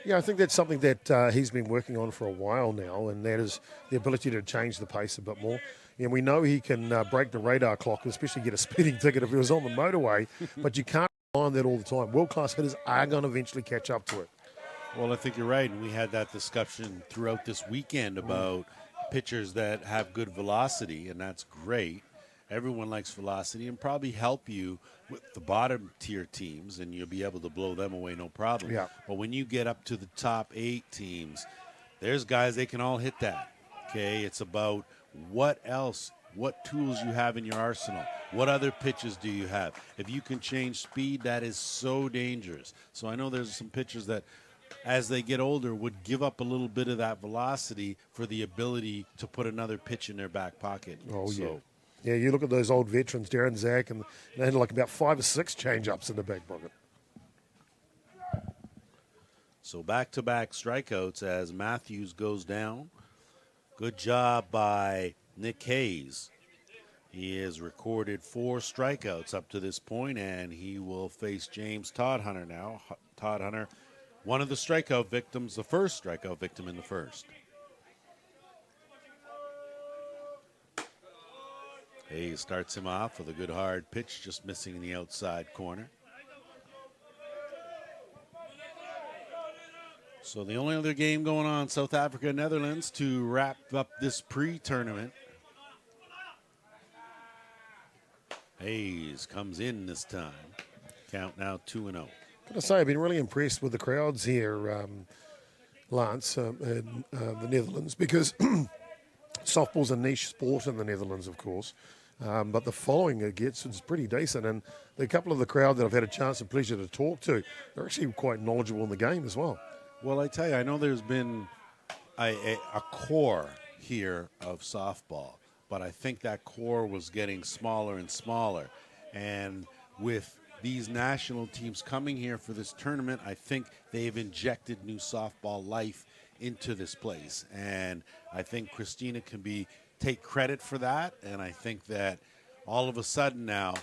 Yeah, I think that's something that he's been working on for a while now, and that is the ability to change the pace a bit more. And we know he can break the radar clock, especially get a speeding ticket if he was on the motorway, but you can't rely on that all the time. World-class hitters are going to eventually catch up to it. Well, I think you're right, and we had that discussion throughout this weekend about pitchers that have good velocity, and that's great. Everyone likes velocity, and probably help you with the bottom tier teams, and you'll be able to blow them away no problem. Yeah. But when you get up to the top 8 teams, there's guys, they can all hit that. Okay, it's about what else, what tools you have in your arsenal. What other pitches do you have? If you can change speed, that is so dangerous. So I know there's some pitchers that, as they get older, would give up a little bit of that velocity for the ability to put another pitch in their back pocket. Oh, yeah. Yeah, you look at those old veterans, Darren Zach, and they had like about 5 or 6 change-ups in the back pocket. So back-to-back strikeouts as Matthews goes down. Good job by Nick Hayes. He has recorded 4 strikeouts up to this point, and he will face James Todd-Hunter now. Todd-Hunter one of the strikeout victims, the first strikeout victim in the first. Hayes starts him off with a good hard pitch, just missing in the outside corner. So the only other game going on, South Africa, Netherlands, to wrap up this pre-tournament. Hayes comes in this time. Count now 2-0. Gotta say, I've been really impressed with the crowds here, Lance, in the Netherlands, because softball's a niche sport in the Netherlands, of course. But the following it gets is pretty decent. And a couple of the crowd that I've had a chance and pleasure to talk to, they're actually quite knowledgeable in the game as well. Well, I tell you, I know there's been a core here of softball, but I think that core was getting smaller and smaller. And with these national teams coming here for this tournament, I think they've injected new softball life into this place. And I think Christina can take credit for that. And I think that all of a sudden now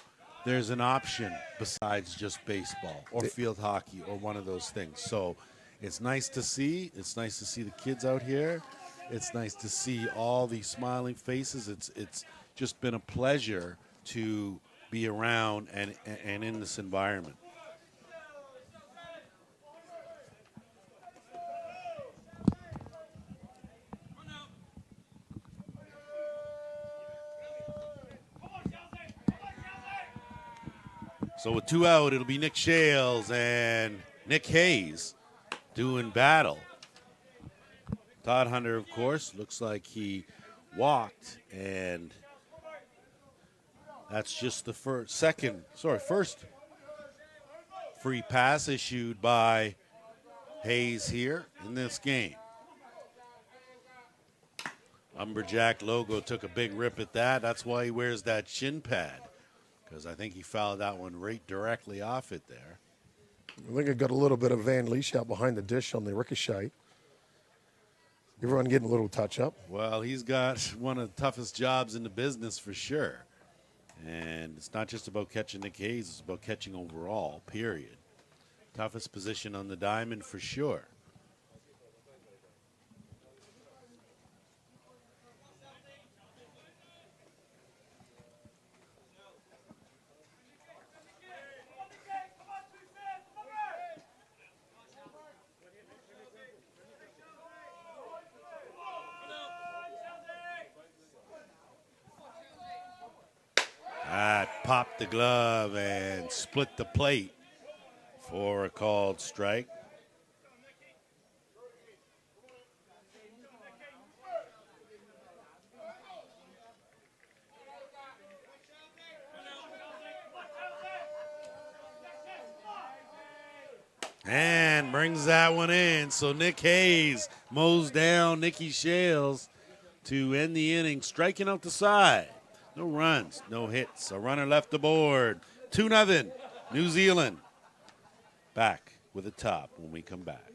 there's an option besides just baseball or field hockey or one of those things. So it's nice to see. It's nice to see the kids out here. It's nice to see all these smiling faces. It's just been a pleasure to be around and in this environment. So with 2 out, it'll be Nick Shales and Nick Hayes doing battle. Todd Hunter, of course, looks like he walked, and that's just the first free pass issued by Hayes here in this game. Lumberjack logo took a big rip at that. That's why he wears that shin pad, because I think he fouled that one right directly off it there. I think I got a little bit of Van Leash out behind the dish on the ricochet. Everyone getting a little touch-up. Well, he's got one of the toughest jobs in the business for sure. And it's not just about catching Nick Hayes, it's about catching overall, period. Toughest position on the diamond for sure. Popped the glove and split the plate for a called strike. And brings that one in. So Nick Hayes mows down Nicky Shales to end the inning, striking out the side. No runs, no hits. A runner left aboard. 2-0, New Zealand. Back with a top when we come back.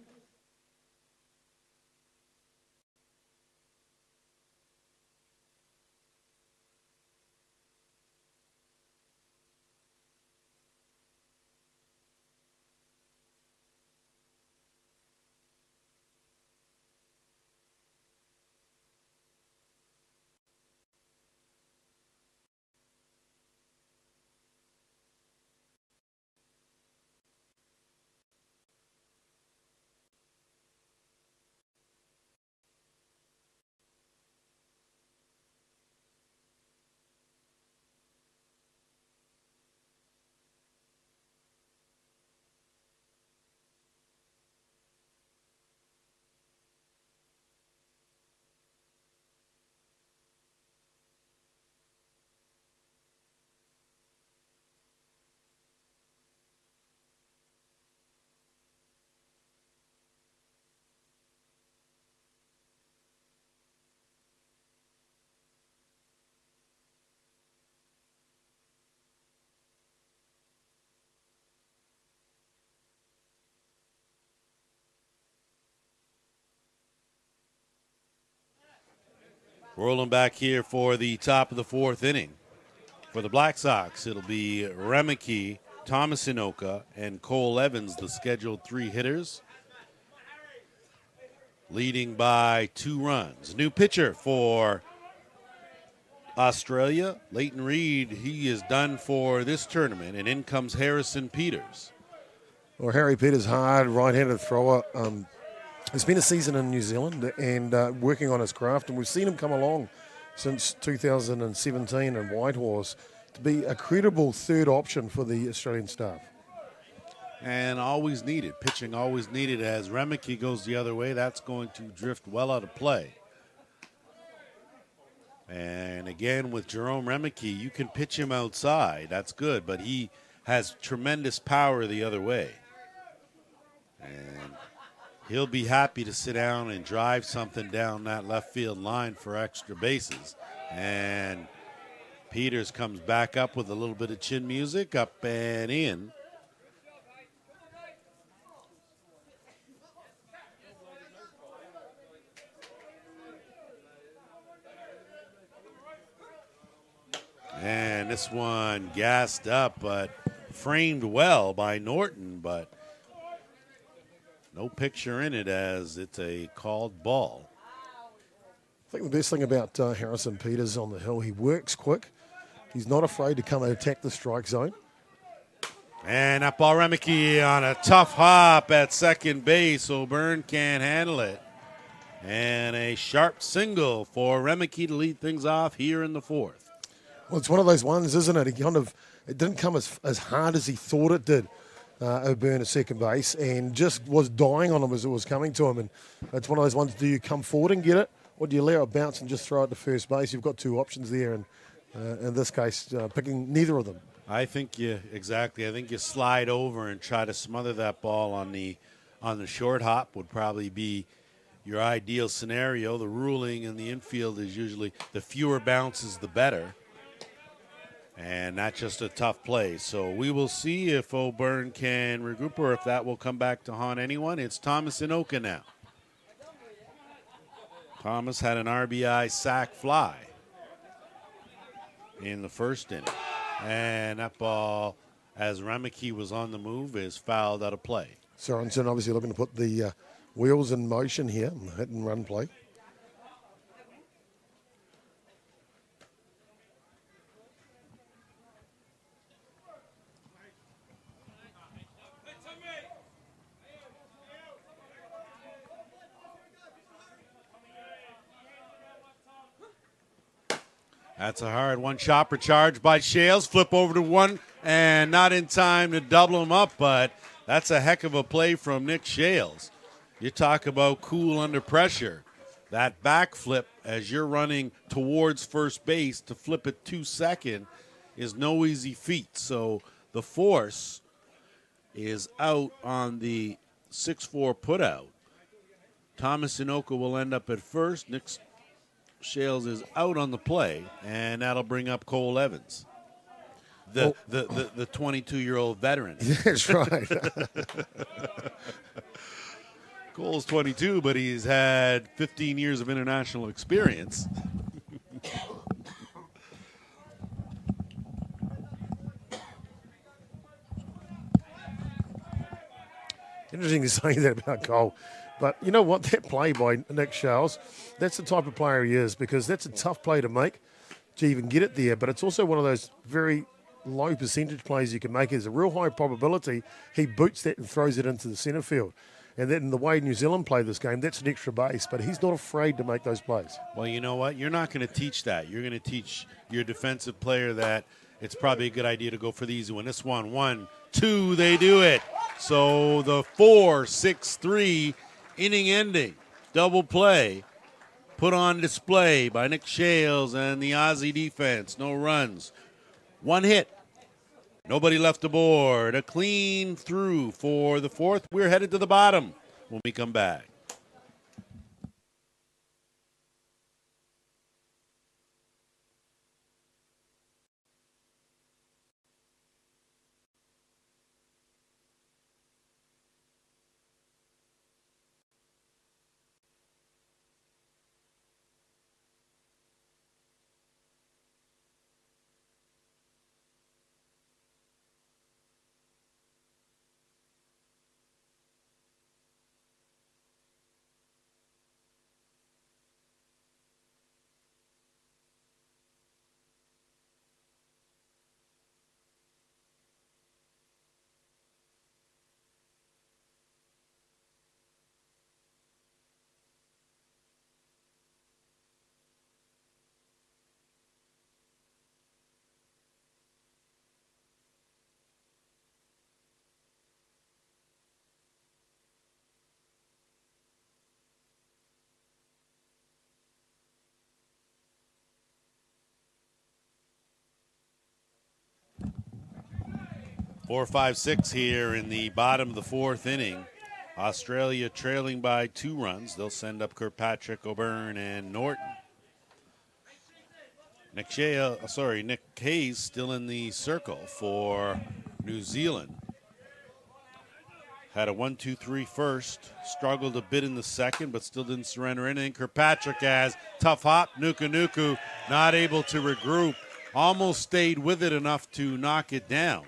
Rolling back here for the top of the fourth inning. For the Black Sox, it'll be Remeke, Thomas Inoka, and Cole Evans, the scheduled three hitters. leading by 2 runs. New pitcher for Australia, Leighton Reed. He is done for this tournament, and in comes Harrison Peters. Well, Harry Peters, hard right-handed thrower. It's been a season in New Zealand and working on his craft, and we've seen him come along since 2017 in Whitehorse to be a credible third option for the Australian staff. And always needed, pitching always needed. As Remeke goes the other way, that's going to drift well out of play. And again, with Jerome Remeke, you can pitch him outside. That's good, but he has tremendous power the other way. And he'll be happy to sit down and drive something down that left field line for extra bases. And Peters comes back up with a little bit of chin music, up and in. And this one gassed up, but framed well by Norton, but no picture in it as it's a called ball. I think the best thing about Harrison Peters on the hill, he works quick. He's not afraid to come and attack the strike zone. And that ball, Remeke on a tough hop at second base. O'Byrne can't handle it. And a sharp single for Remeke to lead things off here in the 4th. Well, it's one of those ones, isn't it? It didn't come as hard as he thought it did, O'Byrne at second base, and just was dying on him as it was coming to him. And it's one of those ones, do you come forward and get it, or do you let it bounce and just throw it to first base? You've got 2 options there, and in this case, picking neither of them. I think you slide over and try to smother that ball on the short hop would probably be your ideal scenario. The ruling in the infield is usually the fewer bounces, the better. And that's just a tough play. So we will see if O'Byrne can regroup or if that will come back to haunt anyone. It's Thomas Inoka now. Thomas had an RBI sac fly in the first inning. And that ball, as Remeke was on the move, is fouled out of play. Sorensen obviously looking to put the wheels in motion here, hit and run play. That's a hard one. Chopper charged by Shales. Flip over to one and not in time to double him up, but that's a heck of a play from Nick Shales. You talk about cool under pressure. That back flip as you're running towards first base to flip it 2 second is no easy feat. So the force is out on the 6-4 putout. Thomas Inoka will end up at first. Nick Shales is out on the play, and that'll bring up Cole Evans, the 22-year-old veteran. That's right. Cole's 22, but he's had 15 years of international experience. Interesting to say that about Cole. But you know what? That play by Nick Shales, that's the type of player he is, because that's a tough play to make to even get it there. But it's also one of those very low percentage plays you can make. There's a real high probability he boots that and throws it into the centre field. And then the way New Zealand play this game, that's an extra base. But he's not afraid to make those plays. Well, you know what? You're not going to teach that. You're going to teach your defensive player that it's probably a good idea to go for the easy one. This one, 1, 2, they do it. So the 4-6-3 inning ending double play put on display by Nick Shales and the Aussie defense. No runs, 1 hit, nobody left aboard. A clean through for the 4th. We're headed to the bottom when we come back. 4, 5, 6 here in the bottom of the fourth inning. Australia trailing by 2 runs. They'll send up Kirkpatrick, O'Byrne, and Norton. Nick Hayes still in the circle for New Zealand. Had a 1-2-3 first, struggled a bit in the second, but still didn't surrender anything. Kirkpatrick has tough hop. Nuku not able to regroup. Almost stayed with it enough to knock it down.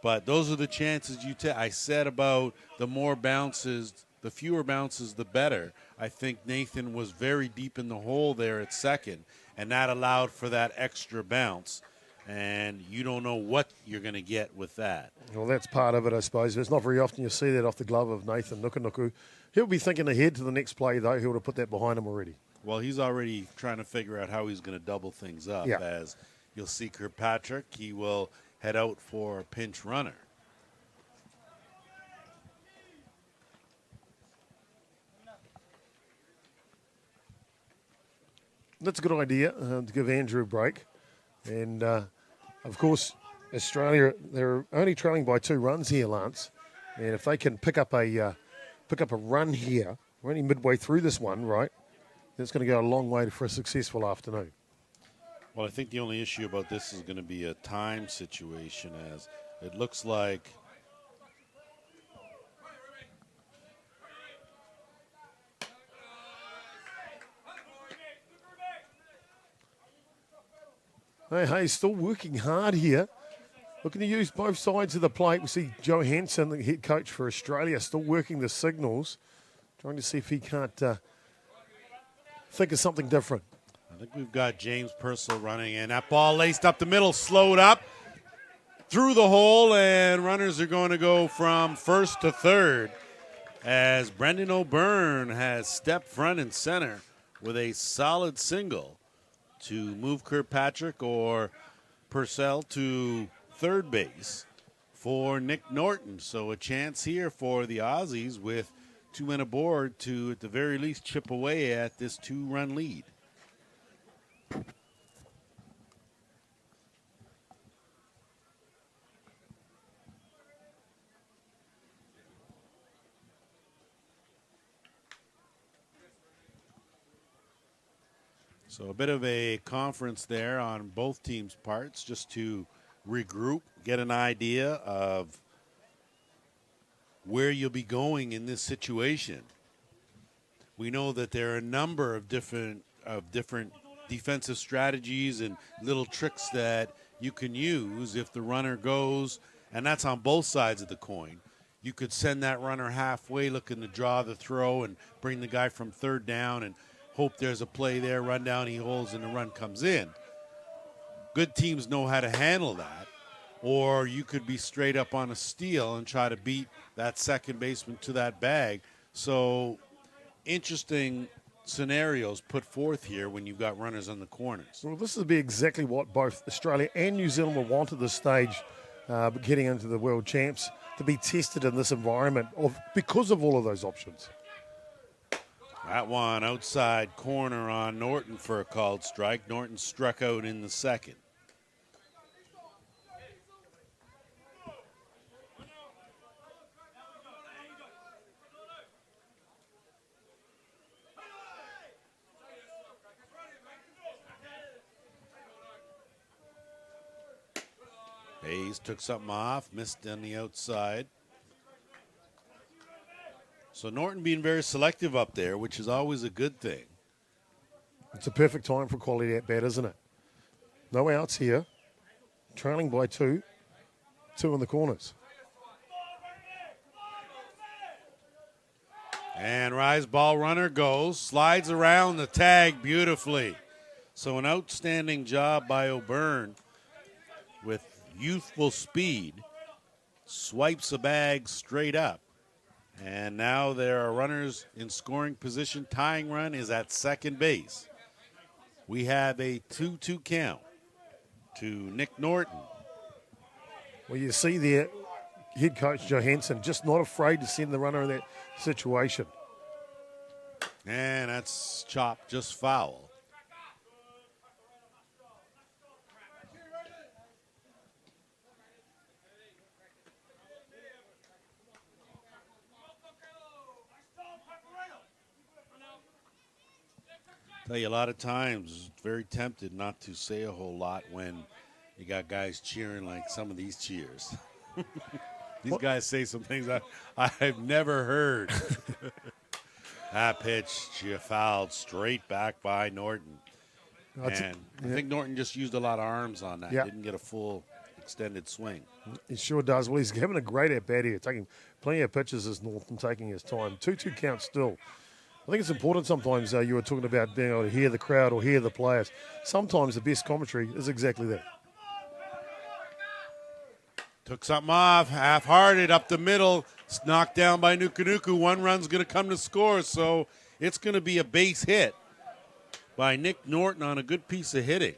But those are the chances you take. I said about the more bounces, the fewer bounces, the better. I think Nathan was very deep in the hole there at second, and that allowed for that extra bounce. And you don't know what you're going to get with that. Well, that's part of it, I suppose. It's not very often you see that off the glove of Nathan Nuku. He'll be thinking ahead to the next play, though. He'll have put that behind him already. Well, he's already trying to figure out how he's going to double things up. Yeah. As you'll see Kirkpatrick, he will head out for a pinch runner. That's a good idea to give Andrew a break. And, of course, Australia, they're only trailing by 2 runs here, Lance. And if they can pick up a run here, we're only midway through this one, right? That's going to go a long way for a successful afternoon. Well, I think the only issue about this is going to be a time situation, as it looks like Hey, still working hard here. Looking to use both sides of the plate. We see Joe Hansen, the head coach for Australia, still working the signals, trying to see if he can't think of something different. I think we've got James Purcell running, and that ball laced up the middle, slowed up through the hole, and runners are going to go from first to third as Brendan O'Byrne has stepped front and center with a solid single to move Kirkpatrick or Purcell to third base for Nick Norton. So a chance here for the Aussies with 2 men aboard to, at the very least, chip away at this 2-run lead. So a bit of a conference there on both teams' parts just to regroup, get an idea of where you'll be going in this situation. We know that there are a number of different defensive strategies and little tricks that you can use if the runner goes, and that's on both sides of the coin. You could send that runner halfway looking to draw the throw and bring the guy from third down and hope there's a play there, run down, he holds, and the run comes in. Good teams know how to handle that. Or you could be straight up on a steal and try to beat that second baseman to that bag. So interesting scenarios put forth here when you've got runners on the corners. Well, this would be exactly what both Australia and New Zealand will want at this stage, getting into the World Champs, to be tested in this environment because of all of those options. That one outside corner on Norton for a called strike. Norton struck out in the second. Hayes took something off, missed on the outside. So Norton being very selective up there, which is always a good thing. It's a perfect time for quality at bat, isn't it? No outs here. Trailing by 2. 2 in the corners. And rise ball runner goes, slides around the tag beautifully. So an outstanding job by O'Byrne with youthful speed. Swipes a bag straight up. And now there are runners in scoring position. Tying run is at second base. We have a 2-2 count to Nick Norton. Well, you see there, head coach Johansson just not afraid to send the runner in that situation. And that's chopped just foul. Tell you, a lot of times, very tempted not to say a whole lot when you got guys cheering like some of these cheers. These guys say some things I've never heard. That pitch, she fouled straight back by Norton. And I think Norton just used a lot of arms on that. Yeah. Didn't get a full extended swing. He sure does. Well, he's having a great at-bat here, taking plenty of pitches as Norton, taking his time. 2-2 count still. I think it's important sometimes, you were talking about being able to hear the crowd or hear the players. Sometimes the best commentary is exactly that. Took something off, half-hearted, up the middle. It's knocked down by Nuku. One run's going to come to score, so it's going to be a base hit by Nick Norton on a good piece of hitting.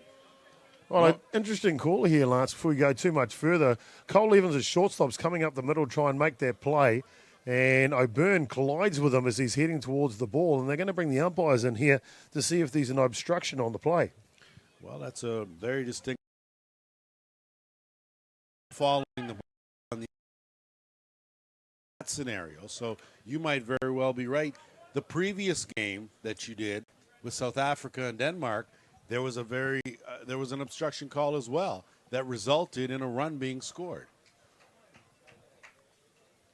Well, interesting call here, Lance, before we go too much further. Cole Evans at shortstop's coming up the middle to try and make that play, and O'Byrne collides with him as he's heading towards the ball, and they're going to bring the umpires in here to see if there's an obstruction on the play. Well, that's a very distinct following the ball on that scenario. So you might very well be right. The previous game that you did with South Africa and Denmark, there was an obstruction call as well that resulted in a run being scored.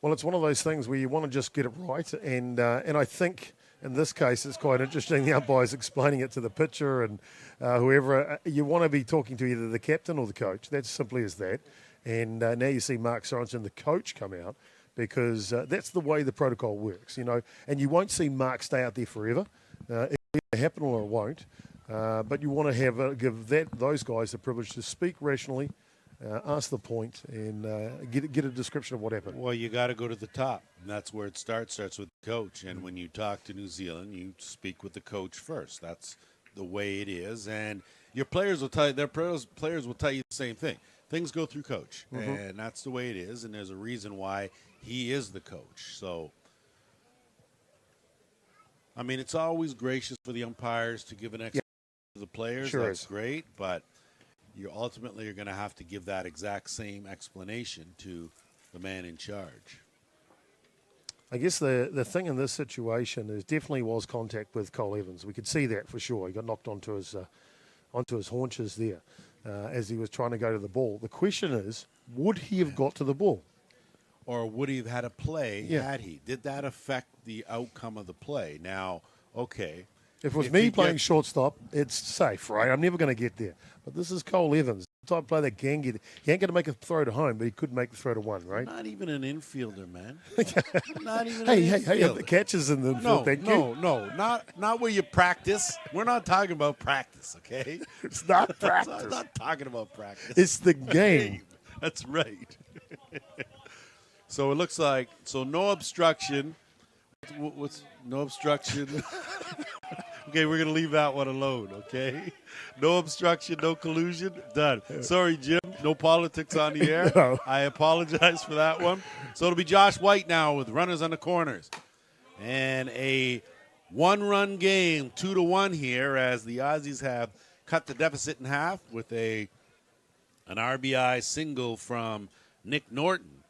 Well, it's one of those things where you want to just get it right, and I think in this case it's quite interesting. The umpire's explaining it to the pitcher and whoever. You want to be talking to either the captain or the coach. That's simply as that. And now you see Mark Sorensen, the coach, come out because that's the way the protocol works, And you won't see Mark stay out there forever. It'll either happen or it won't. But you want to give those guys the privilege to speak rationally, ask the point, and get a description of what happened. Well, you got to go to the top, and that's where it starts with the coach. And when you talk to New Zealand, you speak with the coach first. That's the way it is, and your players will tell you. Players will tell you the same thing. Things go through coach, and that's the way it is. And there's a reason why he is the coach. So, I mean, it's always gracious for the umpires to give an explanation to the players. Sure That's is. great, but you're going to have to give that exact same explanation to the man in charge. I guess the thing in this situation is definitely was contact with Cole Evans. We could see that for sure. He got knocked onto his haunches there as he was trying to go to the ball. The question is, would he have got to the ball? Or would he have had a play had he? Did that affect the outcome of the play? Now, okay. If it was me playing shortstop, it's safe, right? I'm never going to get there. But this is Cole Evans, the type of player that can get. He ain't going to make a throw to home, but he could make the throw to one, right? Not even an infielder, man. Not even Hey, an infielder. the catches in the infield, thank you. No, not where you practice. We're not talking about practice, okay? It's not practice. I'm not talking about practice. It's the game. That's right. So it looks like no obstruction. What's no obstruction? Okay, we're going to leave that one alone, okay? No obstruction, no collusion, done. Sorry, Jim, no politics on the air. No. I apologize for that one. So it'll be Josh White now with runners on the corners. And a one-run game, 2-1 here, as the Aussies have cut the deficit in half with an RBI single from Nick Norton.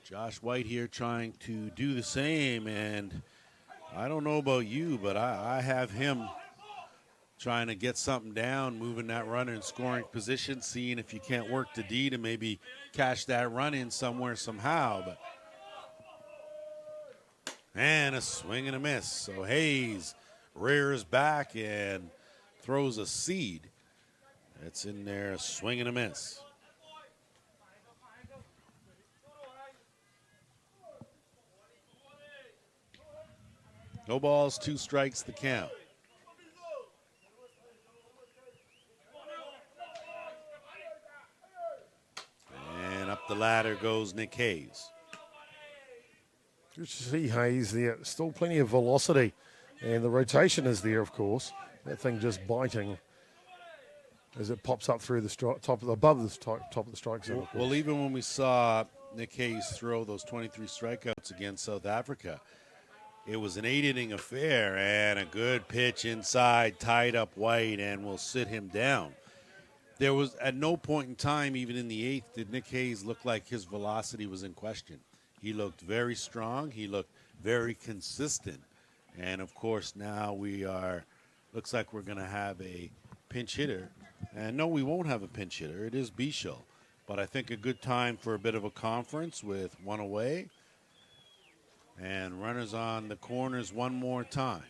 Josh White here trying to do the same, and I don't know about you, but I have him trying to get something down, moving that runner in scoring position, seeing if you can't work the D to maybe cash that run in somewhere somehow. And a swing and a miss. So Hayes rears back and throws a seed. It's in there, a swing and a miss. No balls, 2 strikes, the count. And up the ladder goes Nick Hayes. You see Hayes there, still plenty of velocity, and the rotation is there, of course. That thing just biting as it pops up through the above the top of the strike zone. Well, even when we saw Nick Hayes throw those 23 strikeouts against South Africa, it was an 8-inning affair, and a good pitch inside, tied up White, and will sit him down. There was at no point in time, even in the 8th, did Nick Hayes look like his velocity was in question. He looked very strong. He looked very consistent. And, of course, now we are Looks like we're going to have a pinch hitter. And no, we won't have a pinch hitter. It is Bichel. But I think a good time for a bit of a conference with one away. And runners on the corners one more time.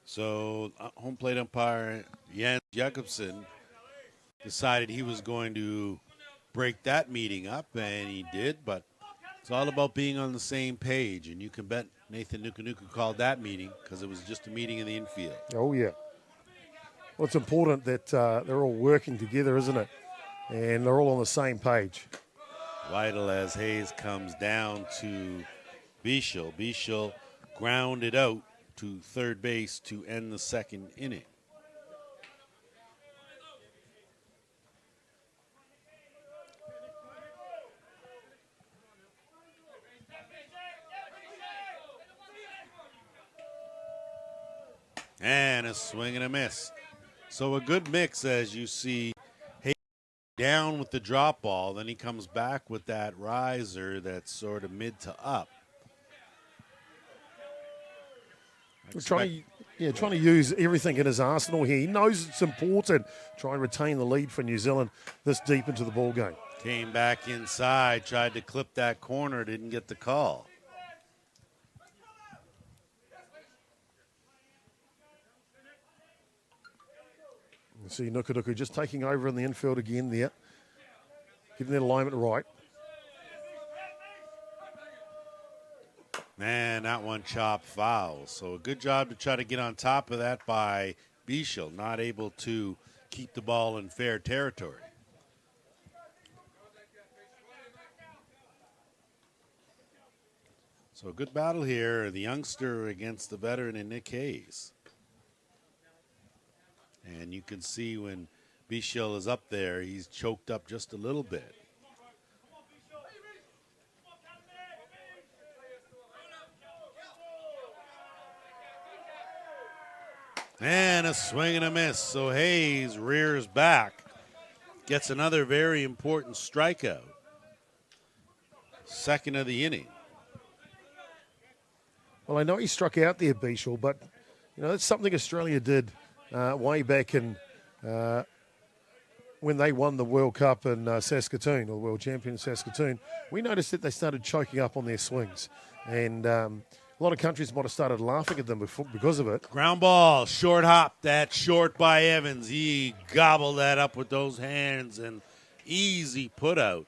So home plate umpire Jens Jakobsen decided he was going to break that meeting up, and he did, but it's all about being on the same page, and you can bet Nathan Nukunuku called that meeting because it was just a meeting in the infield. Oh, yeah. Well, it's important that they're all working together, isn't it? And they're all on the same page. Vital as Hayes comes down to Bichel. Bichel grounded out to third base to end the second inning. And a swing and a miss. So a good mix as you see Hayes down with the drop ball. Then he comes back with that riser that's sort of mid to up. Trying to use everything in his arsenal here. He knows it's important. Try and retain the lead for New Zealand this deep into the ball game. Came back inside, tried to clip that corner, didn't get the call. You see Nukunuku just taking over in the infield again there. Getting that alignment right. Man, that one chopped foul. So a good job to try to get on top of that by Bichel, not able to keep the ball in fair territory. So a good battle here, the youngster against the veteran in Nick Hayes. And you can see when Bichel is up there, he's choked up just a little bit. And a swing and a miss. So Hayes rears back, gets another very important strikeout. Second of the inning. Well, I know he struck out there, Bichel, but that's something Australia did way back in when they won the World Cup in Saskatoon, or the World Champion in Saskatoon. We noticed that they started choking up on their swings, and a lot of countries might have started laughing at them because of it. Ground ball, short hop, that short by Evans. He gobbled that up with those hands, and easy put out.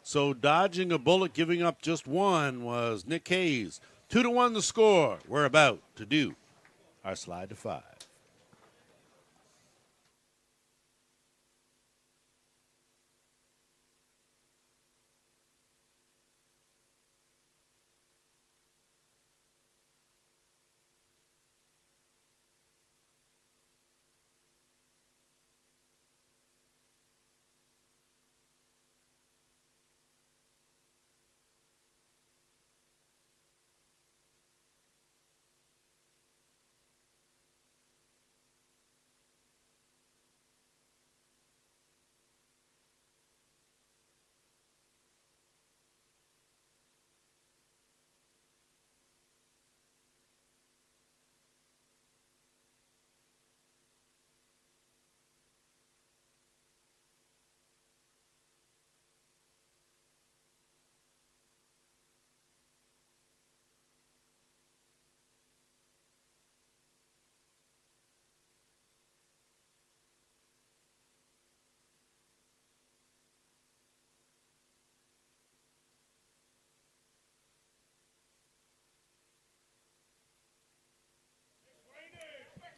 So dodging a bullet, giving up just one was Nick Hayes. 2-1 the score. We're about to do our slide to 5.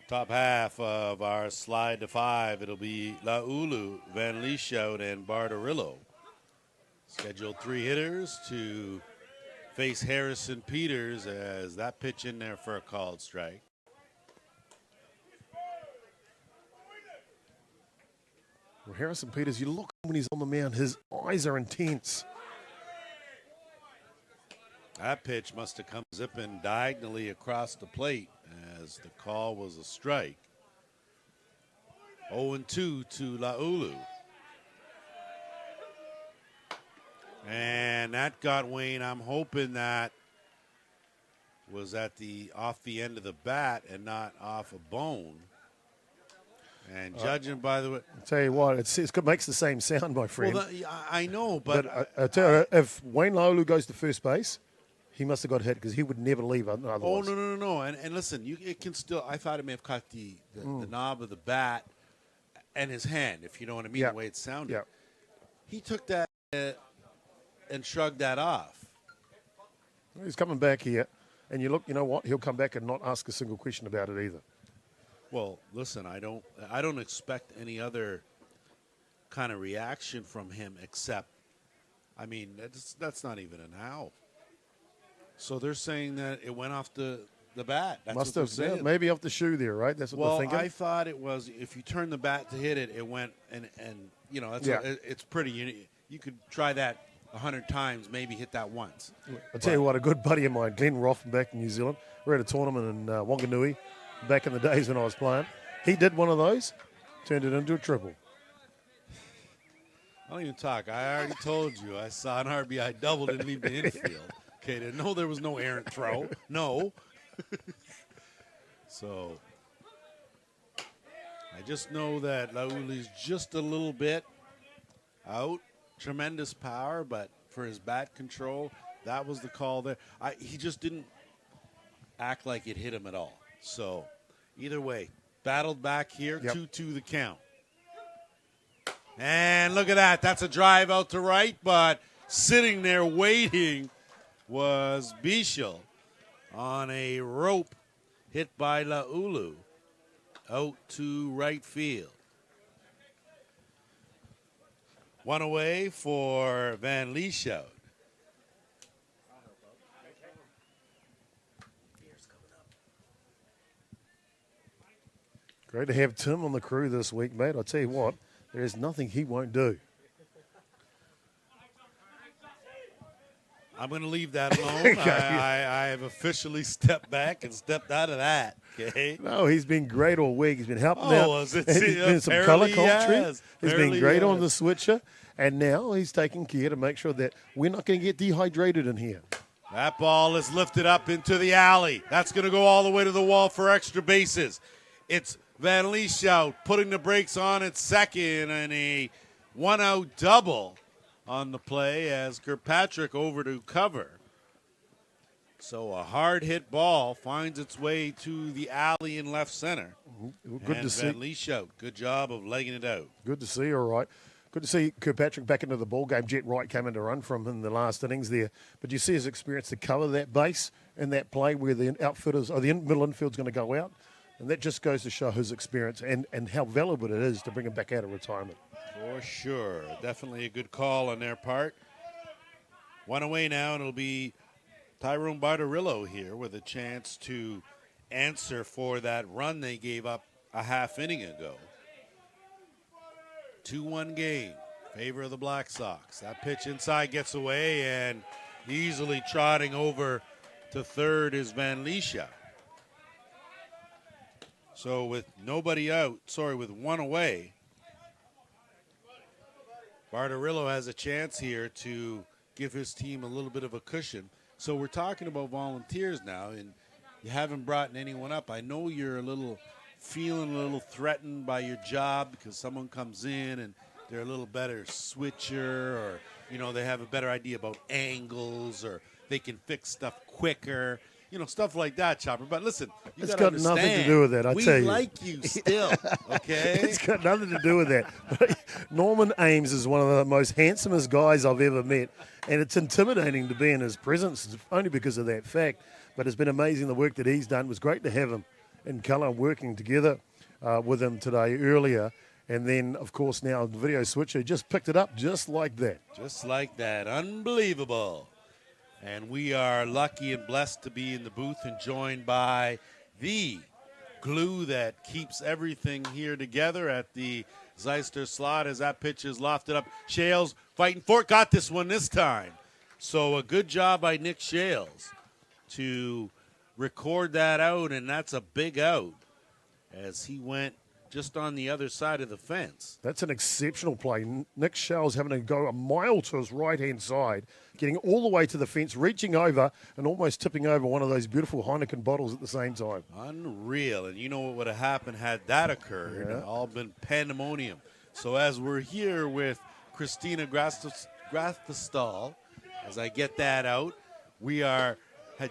Top half of our slide to 5, it'll be Laulu, Van Lieshout, and Bartarillo. Scheduled 3 hitters to face Harrison Peters as that pitch in there for a called strike. Well, Harrison Peters, you look when he's on the mound, his eyes are intense. That pitch must have come zipping diagonally across the plate as the call was a strike. 0-2 to Laulu. And that got Wayne. I'm hoping that was off the end of the bat and not off a bone. And judging by the way, I'll tell you what, it makes the same sound, my friend. well, I know, but I tell you, if Wayne Laulu goes to first base, he must have got hit because he would never leave otherwise. Oh, no. And listen, it can still, I thought it may have caught the knob of the bat and his hand, if you know what I mean, the way it sounded. Yeah. He took that and shrugged that off. He's coming back here, and you know what? He'll come back and not ask a single question about it either. Well, listen, I don't expect any other kind of reaction from him except, I mean, that's not even an owl. So they're saying that it went off the bat. That's Must what they're have, saying. maybe off the shoe there, right? That's what they're thinking. I thought it was if you turn the bat to hit it, it went and you know it's pretty. You could try that 100 times, maybe hit that once. I'll tell you what, a good buddy of mine, Glenn Roth, back in New Zealand, we're at a tournament in Wanganui back in the days when I was playing. He did one of those, turned it into a triple. I don't even talk. I already told you. I saw an RBI double, didn't leave the infield. Okay, didn't know there was no errant throw. No. So I just know that Lauli's just a little bit out. Tremendous power, but for his bat control, that was the call there. He just didn't act like it hit him at all. So either way, battled back here, 2-2 the count. And look at that. That's a drive out to right, but sitting there waiting was Bichel on a rope hit by Laulu out to right field. One away for Van Lieshout. Great to have Tim on the crew this week, mate. I'll tell you what, there is nothing he won't do. I'm going to leave that alone. I have officially stepped back and stepped out of that. Okay. No, he's been great all week. He's been helping out. He's been some colour commentary. He's been great on the switcher. And now he's taking care to make sure that we're not going to get dehydrated in here. That ball is lifted up into the alley. That's going to go all the way to the wall for extra bases. It's Van Lieshout putting the brakes on at second and a one-out double on the play as Kirkpatrick over to cover. So a hard-hit ball finds its way to the alley in left center. Good to see. Van Lieshout, good job of legging it out. Good to see, all right. Good to see Kirkpatrick back into the ball game. Jet Wright came in to run from him in the last innings there. But you see his experience to cover that base in that play where the outfitters, or the middle infield's going to go out. And that just goes to show his experience and how valuable it is to bring him back out of retirement. For sure. Definitely a good call on their part. One away now, and it'll be Tyrone Bartorillo here with a chance to answer for that run they gave up a half inning ago. 2-1 game, favor of the Black Sox. That pitch inside gets away, and easily trotting over to third is Van Lieshout. So with nobody out, with one away, Bartorillo has a chance here to give his team a little bit of a cushion. So we're talking about volunteers now, and you haven't brought anyone up. I know you're feeling a little threatened by your job because someone comes in and they're a little better switcher, or they have a better idea about angles, or they can fix stuff quicker. Stuff like that, Chopper. But listen, you got to understand. Nothing to do with that, I tell you. We like you still, okay? It's got nothing to do with that. Norman Ames is one of the most handsomest guys I've ever met, and it's intimidating to be in his presence only because of that fact. But it's been amazing the work that he's done. It was great to have him in colour working together with him today earlier. And then, of course, now the video switcher just picked it up just like that. Just like that. Unbelievable. And we are lucky and blessed to be in the booth and joined by the glue that keeps everything here together at the Zeister slot as that pitch is lofted up. Shales fighting for it. Got this one this time. So a good job by Nick Shales to record that out, and that's a big out as he went just on the other side of the fence. That's an exceptional play. Nick Shell's having to go a mile to his right-hand side, getting all the way to the fence, reaching over and almost tipping over one of those beautiful Heineken bottles at the same time. Unreal. And you know what would have happened had that occurred? Yeah. All been pandemonium. So as we're here with Christina Grafestal, as I get that out, we had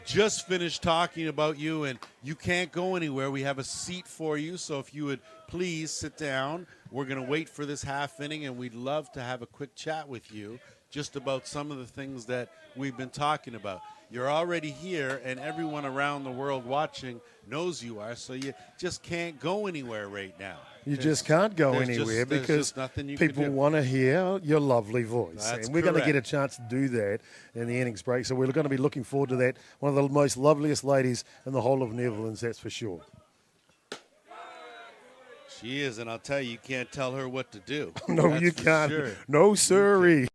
just finished talking about you, and you can't go anywhere. We have a seat for you, so if you would please sit down. We're going to wait for this half inning, and we'd love to have a quick chat with you just about some of the things that we've been talking about. You're already here, and everyone around the world watching knows you are, so you just can't go anywhere right now. You just can't go anywhere because people want to hear your lovely voice. That's and we're going to correct. get a chance to do that in the innings break. So we're going to be looking forward to that. One of the most loveliest ladies in the whole of Netherlands, that's for sure. She is, and I'll tell you, you can't tell her what to do. No, That's you for can't. sure. No, sirree.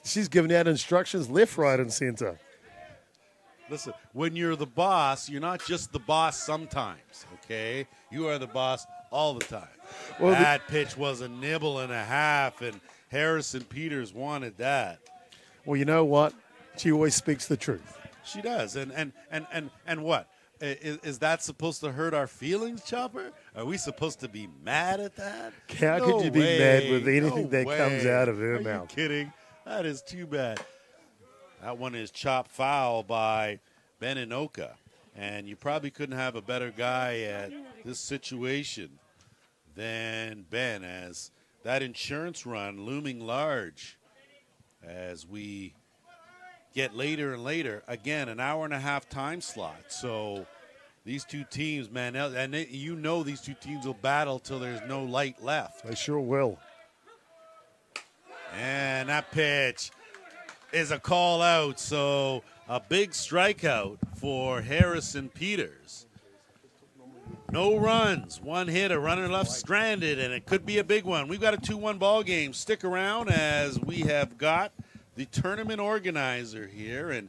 She's giving out instructions left, right, and center. Listen, when you're the boss, you're not just the boss sometimes, okay? You are the boss all the time. Well, that pitch was a nibble and a half, and Harrison Peters wanted that. Well, you know what? She always speaks the truth. She does. And what? Is that supposed to hurt our feelings, Chopper? Are we supposed to be mad at that? How could you be mad with anything that comes out of her Are mouth? you kidding? That is too bad. That one is chopped foul by Ben Inoka. And you probably couldn't have a better guy at this situation than Ben, as that insurance run looming large as we get later and later. Again, an hour and a half time slot. So these two teams, man, and these two teams will battle till there's no light left. They sure will. And that pitch is a call out. So a big strikeout for Harrison Peters. No runs, one hit, a runner left stranded, and it could be a big one. We've got a 2-1 ball game. Stick around as we have got the tournament organizer here. And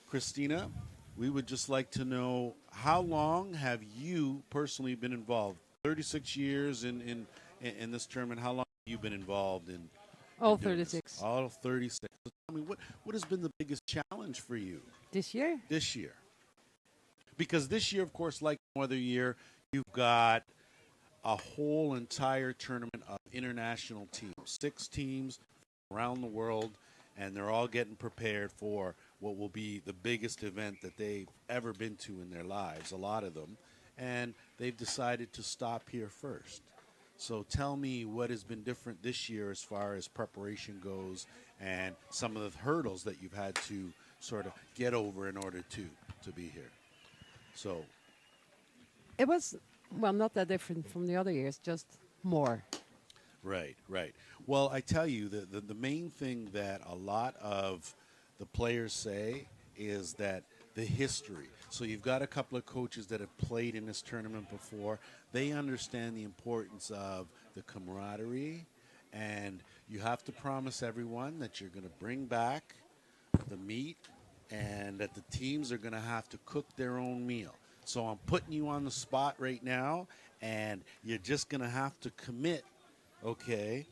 Christina, we would just like to know, how long have you personally been involved? 36 years in this tournament. How long have you been involved in? All 36. All 36. Tell me, what has been the biggest challenge for you This year? this year? Because this year, of course, like no other year, you've got a whole entire tournament of international teams, 6 teams around the world, and they're all getting prepared for what will be the biggest event that they've ever been to in their lives, a lot of them, and they've decided to stop here first. So tell me what has been different this year as far as preparation goes and some of the hurdles that you've had to sort of get over in order to be here. So It was, well, not that different from the other years, just more. Right. Well, I tell you, the main thing that a lot of the players say is that the history. So you've got a couple of coaches that have played in this tournament before. They understand the importance of the camaraderie, and you have to promise everyone that you're going to bring back the meat and that the teams are going to have to cook their own meal. So I'm putting you on the spot right now, and you're just going to have to commit, okay?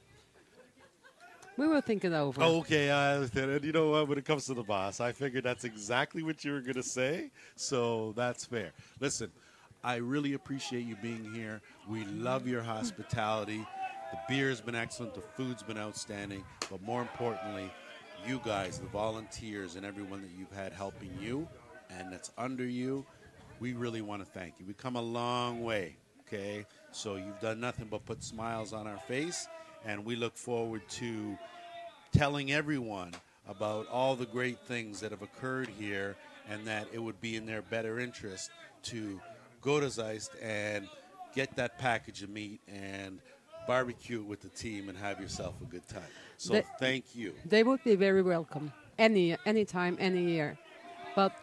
We will think it over. Oh, okay, I understand. And you know what? When it comes to the boss, I figured that's exactly what you were going to say, so that's fair. Listen, I really appreciate you being here. We love your hospitality. The beer's been excellent. The food's been outstanding. But more importantly, you guys, the volunteers, and everyone that you've had helping you and that's under you, we really want to thank you. We've come a long way, okay? So you've done nothing but put smiles on our face, and we look forward to telling everyone about all the great things that have occurred here, and that it would be in their better interest to go to Zeister and get that package of meat and barbecue with the team and have yourself a good time. So thank you. They would be very welcome, any time, any year. But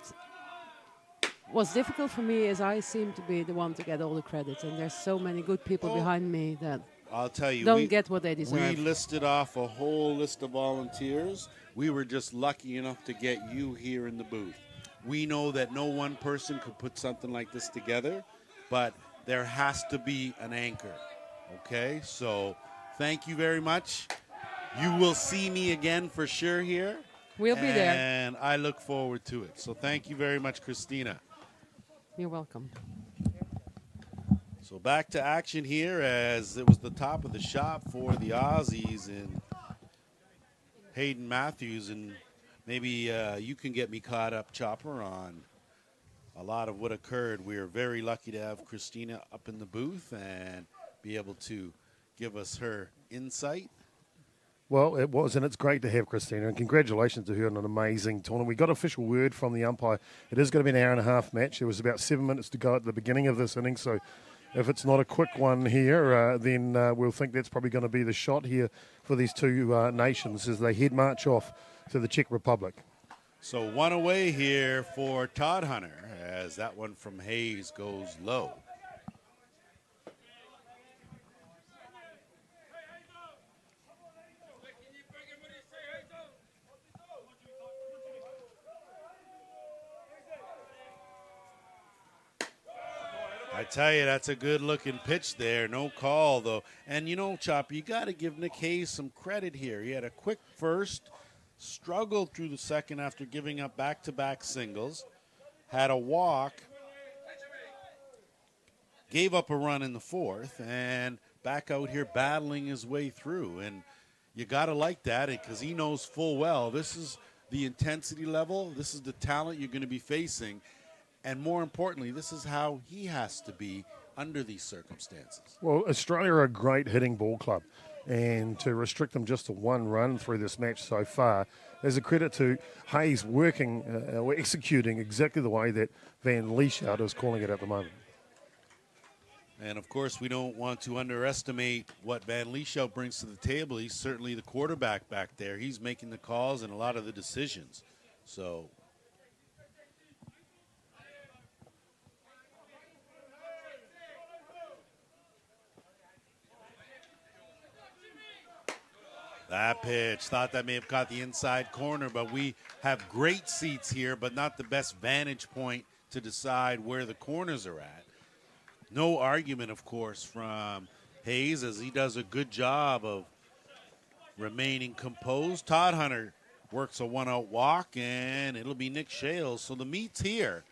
what's difficult for me is I seem to be the one to get all the credit, and there's so many good people behind me that I'll tell you, don't get what they deserve. We listed off a whole list of volunteers. We were just lucky enough to get you here in the booth. We know that no one person could put something like this together, but there has to be an anchor. Okay, so thank you very much. You will see me again for sure here. We'll be there. And I look forward to it. So thank you very much, Christina. You're welcome. So back to action here as it was the top of the shop for the Aussies and Hayden Matthews. And maybe you can get me caught up, Chopper, on a lot of what occurred. We are very lucky to have Christina up in the booth and be able to give us her insight. Well, it was, and it's great to have Christina, and congratulations to her on an amazing tournament. We got official word from the umpire. It is going to be an hour-and-a-half match. There was about 7 minutes to go at the beginning of this inning, so if it's not a quick one here, then we'll think that's probably going to be the shot here for these two nations as they head march off to the Czech Republic. So one away here for Todd Hunter as that one from Hayes goes low. I tell you, that's a good-looking pitch there. No call, though. And, you know, Chop, you got to give Nick Hayes some credit here. He had a quick first, struggled through the second after giving up back-to-back singles, had a walk, gave up a run in the fourth, and back out here battling his way through. And you got to like that because he knows full well this is the intensity level, this is the talent you're going to be facing. And more importantly, this is how he has to be under these circumstances. Well, Australia are a great hitting ball club, and to restrict them just to one run through this match so far is a credit to Hayes working or executing exactly the way that Van Lieshout is calling it at the moment. And, of course, we don't want to underestimate what Van Lieshout brings to the table. He's certainly the quarterback back there. He's making the calls and a lot of the decisions. So that pitch, thought that may have caught the inside corner, but we have great seats here, but not the best vantage point to decide where the corners are at. No argument, of course, from Hayes as he does a good job of remaining composed. Todd Hunter works a one-out walk, and it'll be Nick Shales. So the meet's here,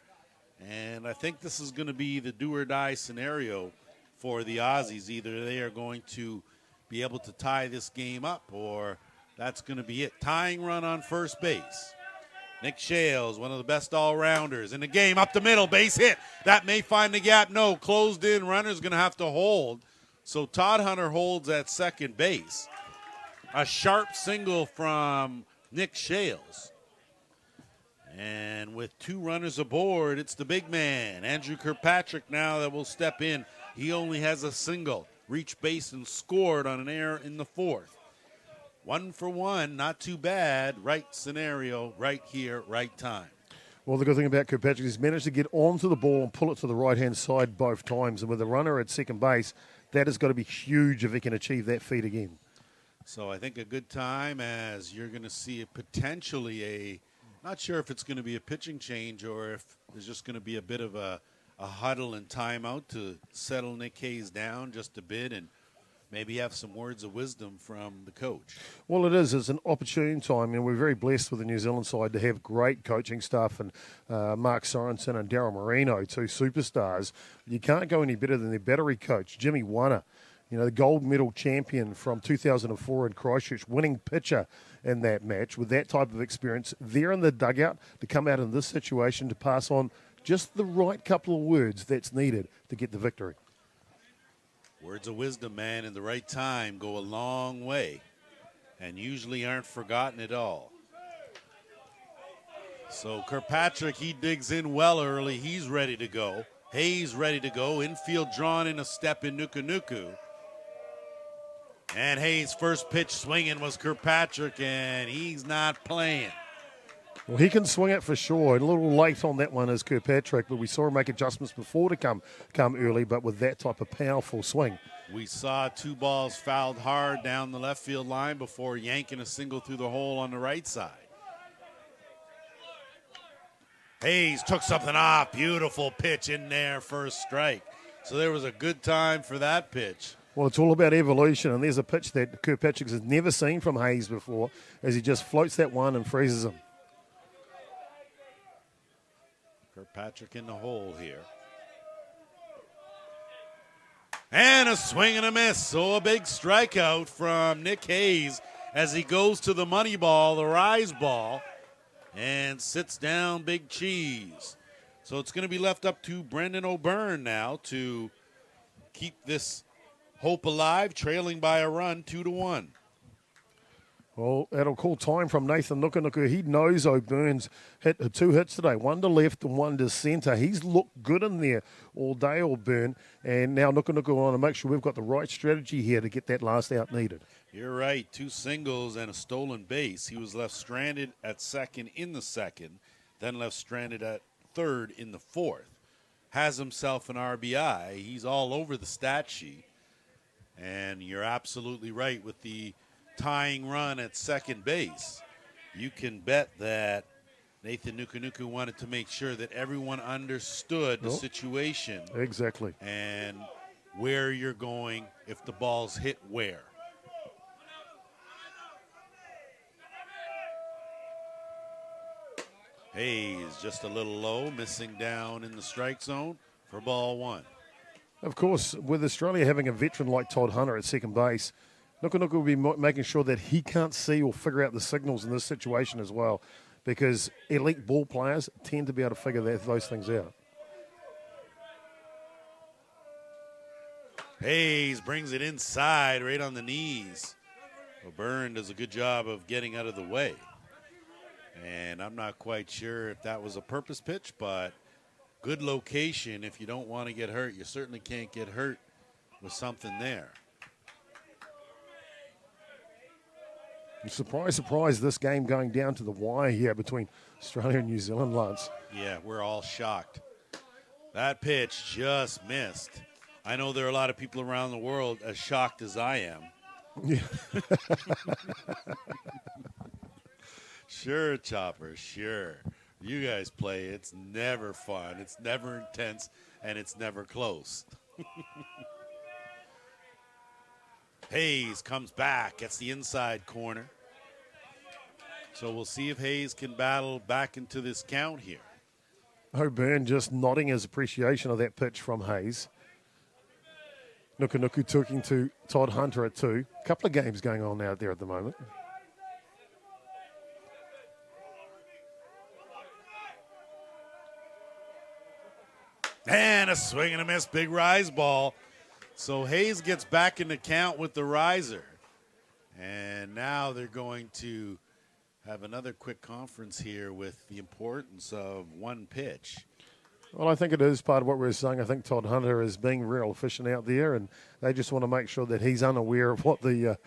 and I think this is going to be the do-or-die scenario for the Aussies. Either they are going to be able to tie this game up, or that's going to be it. Tying run on first base. Nick Shales, one of the best all-rounders in the game, up the middle, base hit. That may find the gap. No, closed in, runner's going to have to hold. So Todd Hunter holds at second base. A sharp single from Nick Shales. And with two runners aboard, it's the big man, Andrew Kirkpatrick, now that will step in. He only has a single. Reached base and scored on an error in the fourth. 1 for 1, not too bad. Right scenario, right here, right time. Well, the good thing about Kirkpatrick is he's managed to get onto the ball and pull it to the right-hand side both times. And with the runner at second base, that has got to be huge if he can achieve that feat again. So I think a good time as you're going to see potentially not sure if it's going to be a pitching change or if there's just going to be a bit of a huddle and timeout to settle Nick Hayes down just a bit and maybe have some words of wisdom from the coach. Well, it is. It's an opportune time, and we're very blessed with the New Zealand side to have great coaching staff and Mark Sorensen and Daryl Marino, two superstars. You can't go any better than their battery coach, Jimmy Wanner, the gold medal champion from 2004 in Christchurch, winning pitcher in that match with that type of experience. There in the dugout to come out in this situation to pass on just the right couple of words that's needed to get the victory. Words of wisdom, man, in the right time go a long way and usually aren't forgotten at all. So Kirkpatrick, he digs in well early. He's ready to go. Hayes ready to go. Infield drawn in a step in Nuku. And Hayes' first pitch swinging was Kirkpatrick, and he's not playing. Well, he can swing it for sure. A little late on that one is Kirkpatrick, but we saw him make adjustments before to come early, but with that type of powerful swing. We saw two balls fouled hard down the left field line before yanking a single through the hole on the right side. Hayes took something off. Beautiful pitch in there, first strike. So there was a good time for that pitch. Well, it's all about evolution, and there's a pitch that Kirkpatrick has never seen from Hayes before as he just floats that one and freezes him. Kirkpatrick in the hole here. And a swing and a miss. So a big strikeout from Nick Hayes as he goes to the money ball, the rise ball, and sits down Big Cheese. So it's going to be left up to Brendan O'Byrne now to keep this hope alive, trailing by a run, 2-1. Well, that'll call time from Nathan Nukunuku. He knows O'Byrne's hit 2 hits today, one to left and one to centre. He's looked good in there all day, O'Byrne. And now Nukunuku want to make sure we've got the right strategy here to get that last out needed. You're right. 2 singles and a stolen base. He was left stranded at second in the second, then left stranded at third in the fourth. Has himself an RBI. He's all over the stat sheet. And you're absolutely right with the tying run at second base. You can bet that Nathan Nukunuku wanted to make sure that everyone understood the situation. Exactly. And where you're going if the ball's hit where. Hayes just a little low, missing down in the strike zone for ball 1. Of course, with Australia having a veteran like Todd Hunter at second base, Nukunuku will be making sure that he can't see or figure out the signals in this situation as well, because elite ball players tend to be able to figure those things out. Hayes brings it inside right on the knees. O'Byrne does a good job of getting out of the way. And I'm not quite sure if that was a purpose pitch, but good location. If you don't want to get hurt, you certainly can't get hurt with something there. Surprise, surprise, this game going down to the wire here between Australia and New Zealand, Lance. Yeah, we're all shocked. That pitch just missed. I know there are a lot of people around the world as shocked as I am. Yeah. Sure, Chopper, sure. You guys play. It's never fun. It's never intense, and it's never close. Hayes comes back, gets the inside corner. So we'll see if Hayes can battle back into this count here. O'Byrne just nodding his appreciation of that pitch from Hayes. Nukunuku talking to Todd Hunter at 2. A couple of games going on out there at the moment. And a swing and a miss, big rise ball. So Hayes gets back in the count with the riser. And now they're going to have another quick conference here with the importance of one pitch. Well, I think it is part of what we were saying. I think Todd Hunter is being real efficient out there, and they just want to make sure that he's unaware of what the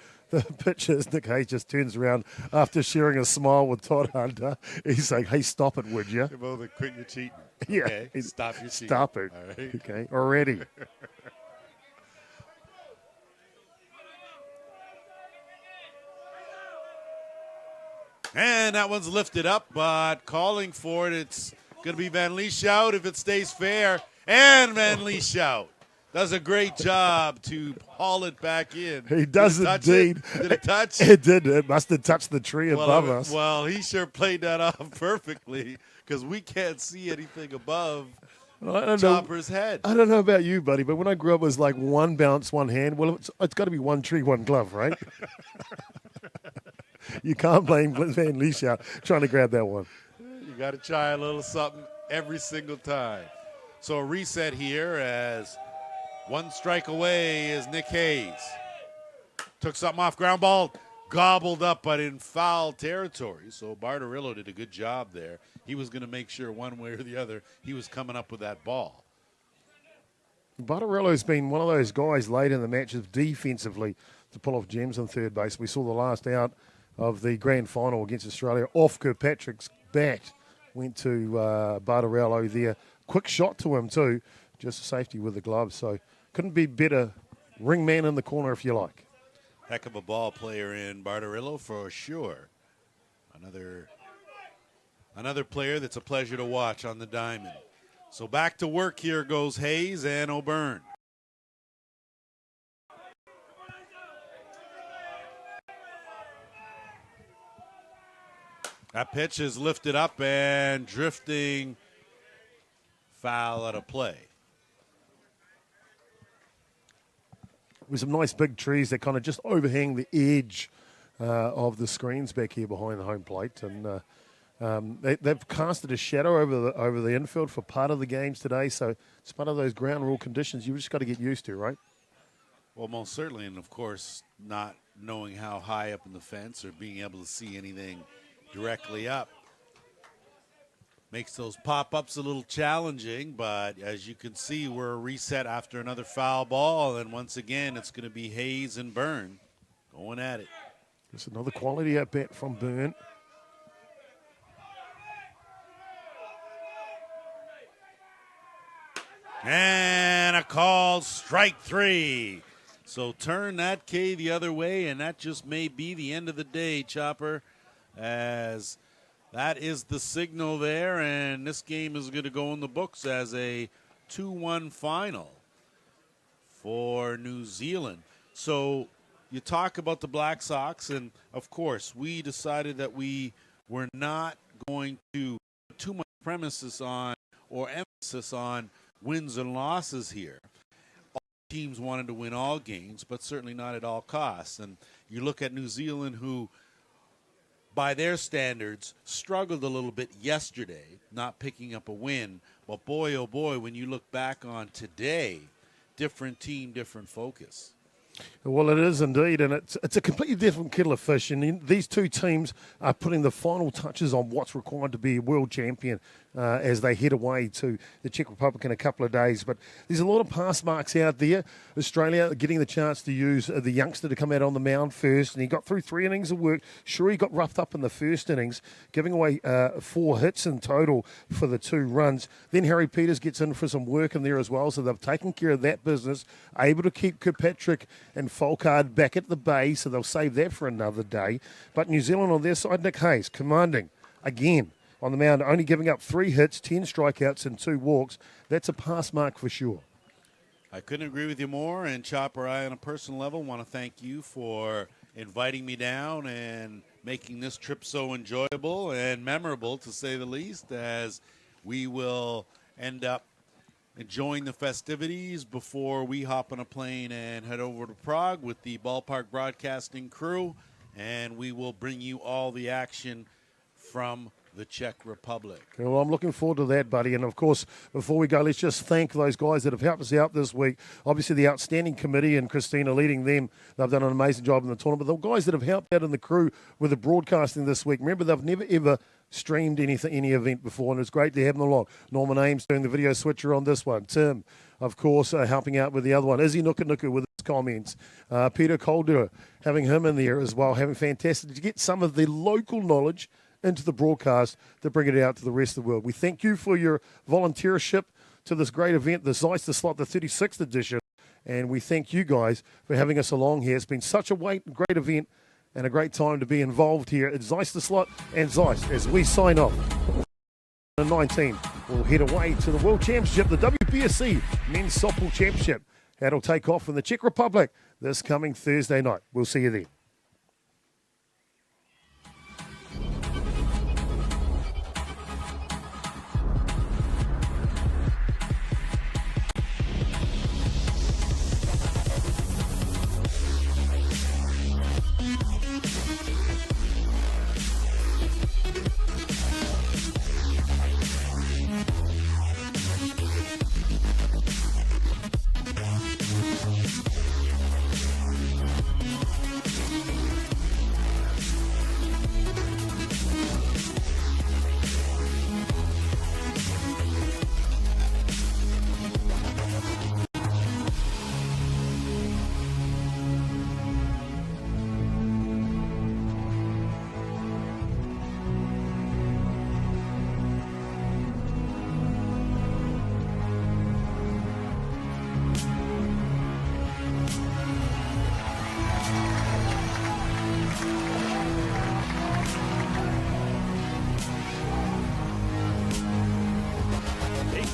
pitch is. Nick Hayes just turns around after sharing a smile with Todd Hunter. He's like, hey, stop it, would you? You're both quit your cheating. Yeah. Okay? Stop your cheating. Stop it. All right. Okay, already. And that one's lifted up, but calling for it, it's going to be Van Lieshout if it stays fair. And Van Lieshout does a great job to haul it back in. He does indeed. Did it touch? It did. It must have touched the tree above us. Well, he sure played that off perfectly because we can't see anything above Chopper's head. I don't know about you, buddy, but when I grew up, it was like one bounce, one hand. Well, it's got to be one tree, one glove, right? You can't blame Van Lieshout trying to grab that one. You got to try a little something every single time. So a reset here as one strike away is Nick Hayes. Took something off, ground ball, gobbled up, but in foul territory. So Bartarillo did a good job there. He was going to make sure one way or the other he was coming up with that ball. Bartarillo's been one of those guys late in the matches defensively to pull off gems on third base. We saw the last out of the grand final against Australia off Kirkpatrick's bat. Went to Bartarillo there. Quick shot to him too. Just safety with the glove. So couldn't be better. Ring man in the corner if you like. Heck of a ball player in Bartarillo for sure. Another player that's a pleasure to watch on the diamond. So back to work here goes Hayes and O'Byrne. That pitch is lifted up and drifting, foul out of play. With some nice big trees that kind of just overhang the edge of the screens back here behind the home plate, and they've casted a shadow over the infield for part of the games today. So it's part of those ground rule conditions you've just got to get used to, right? Well, most certainly, and of course, not knowing how high up in the fence or being able to see anything directly up makes those pop-ups a little challenging, but as you can see, we're reset after another foul ball, and once again, it's going to be Hayes and Byrne going at it. Just another quality at-bat from Byrne. And a called strike 3. So turn that K the other way, and that just may be the end of the day, Chopper, as that is the signal there, and this game is going to go in the books as a 2-1 final for New Zealand. So you talk about the Black Sox, and of course, we decided that we were not going to put too much emphasis on wins and losses here. All teams wanted to win all games, but certainly not at all costs. And you look at New Zealand, who by their standards, struggled a little bit yesterday, not picking up a win. But boy, oh boy, when you look back on today, different team, different focus. Well, it is indeed, and it's a completely different kettle of fish. And these two teams are putting the final touches on what's required to be a world champion as they head away to the Czech Republic in a couple of days. But there's a lot of pass marks out there. Australia getting the chance to use the youngster to come out on the mound first, and he got through 3 innings of work. Sure, he got roughed up in the first innings, giving away 4 hits in total for the 2 runs. Then Harry Peters gets in for some work in there as well, so they've taken care of that business, able to keep Kirkpatrick and Folkard back at the bay, so they'll save that for another day. But New Zealand on their side, Nick Hayes commanding again on the mound, only giving up 3 hits, 10 strikeouts and 2 walks. That's a pass mark for sure. I couldn't agree with you more, and Chopper, I on a personal level want to thank you for inviting me down and making this trip so enjoyable and memorable, to say the least, as we will end up enjoying the festivities before we hop on a plane and head over to Prague with the Ballpark Broadcasting crew, and we will bring you all the action from the Czech Republic. Well, I'm looking forward to that, buddy. And, of course, before we go, let's just thank those guys that have helped us out this week. Obviously, the outstanding committee and Christina leading them. They've done an amazing job in the tournament. But the guys that have helped out in the crew with the broadcasting this week, remember, they've never, ever streamed any event before, and it's great to have them along. Norman Ames doing the video switcher on this one. Tim, of course, helping out with the other one. Izzy Nuku with his comments. Peter Calder, having him in there as well, having fantastic to get some of the local knowledge into the broadcast to bring it out to the rest of the world. We thank you for your volunteership to this great event, the Zeister slot, the 36th edition, and we thank you guys for having us along here. It's been such a great event and a great time to be involved here at Zeister slot and Zeiss as we sign off. 19, we'll head away to the World Championship, the WBSC Men's Softball Championship. That'll take off in the Czech Republic this coming Thursday night. We'll see you then.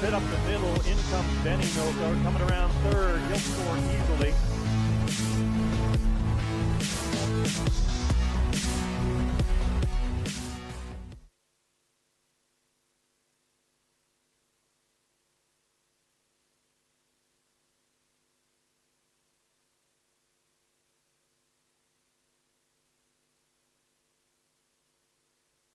Hit up the middle. In comes Benny Milgar coming around third. He'll score easily.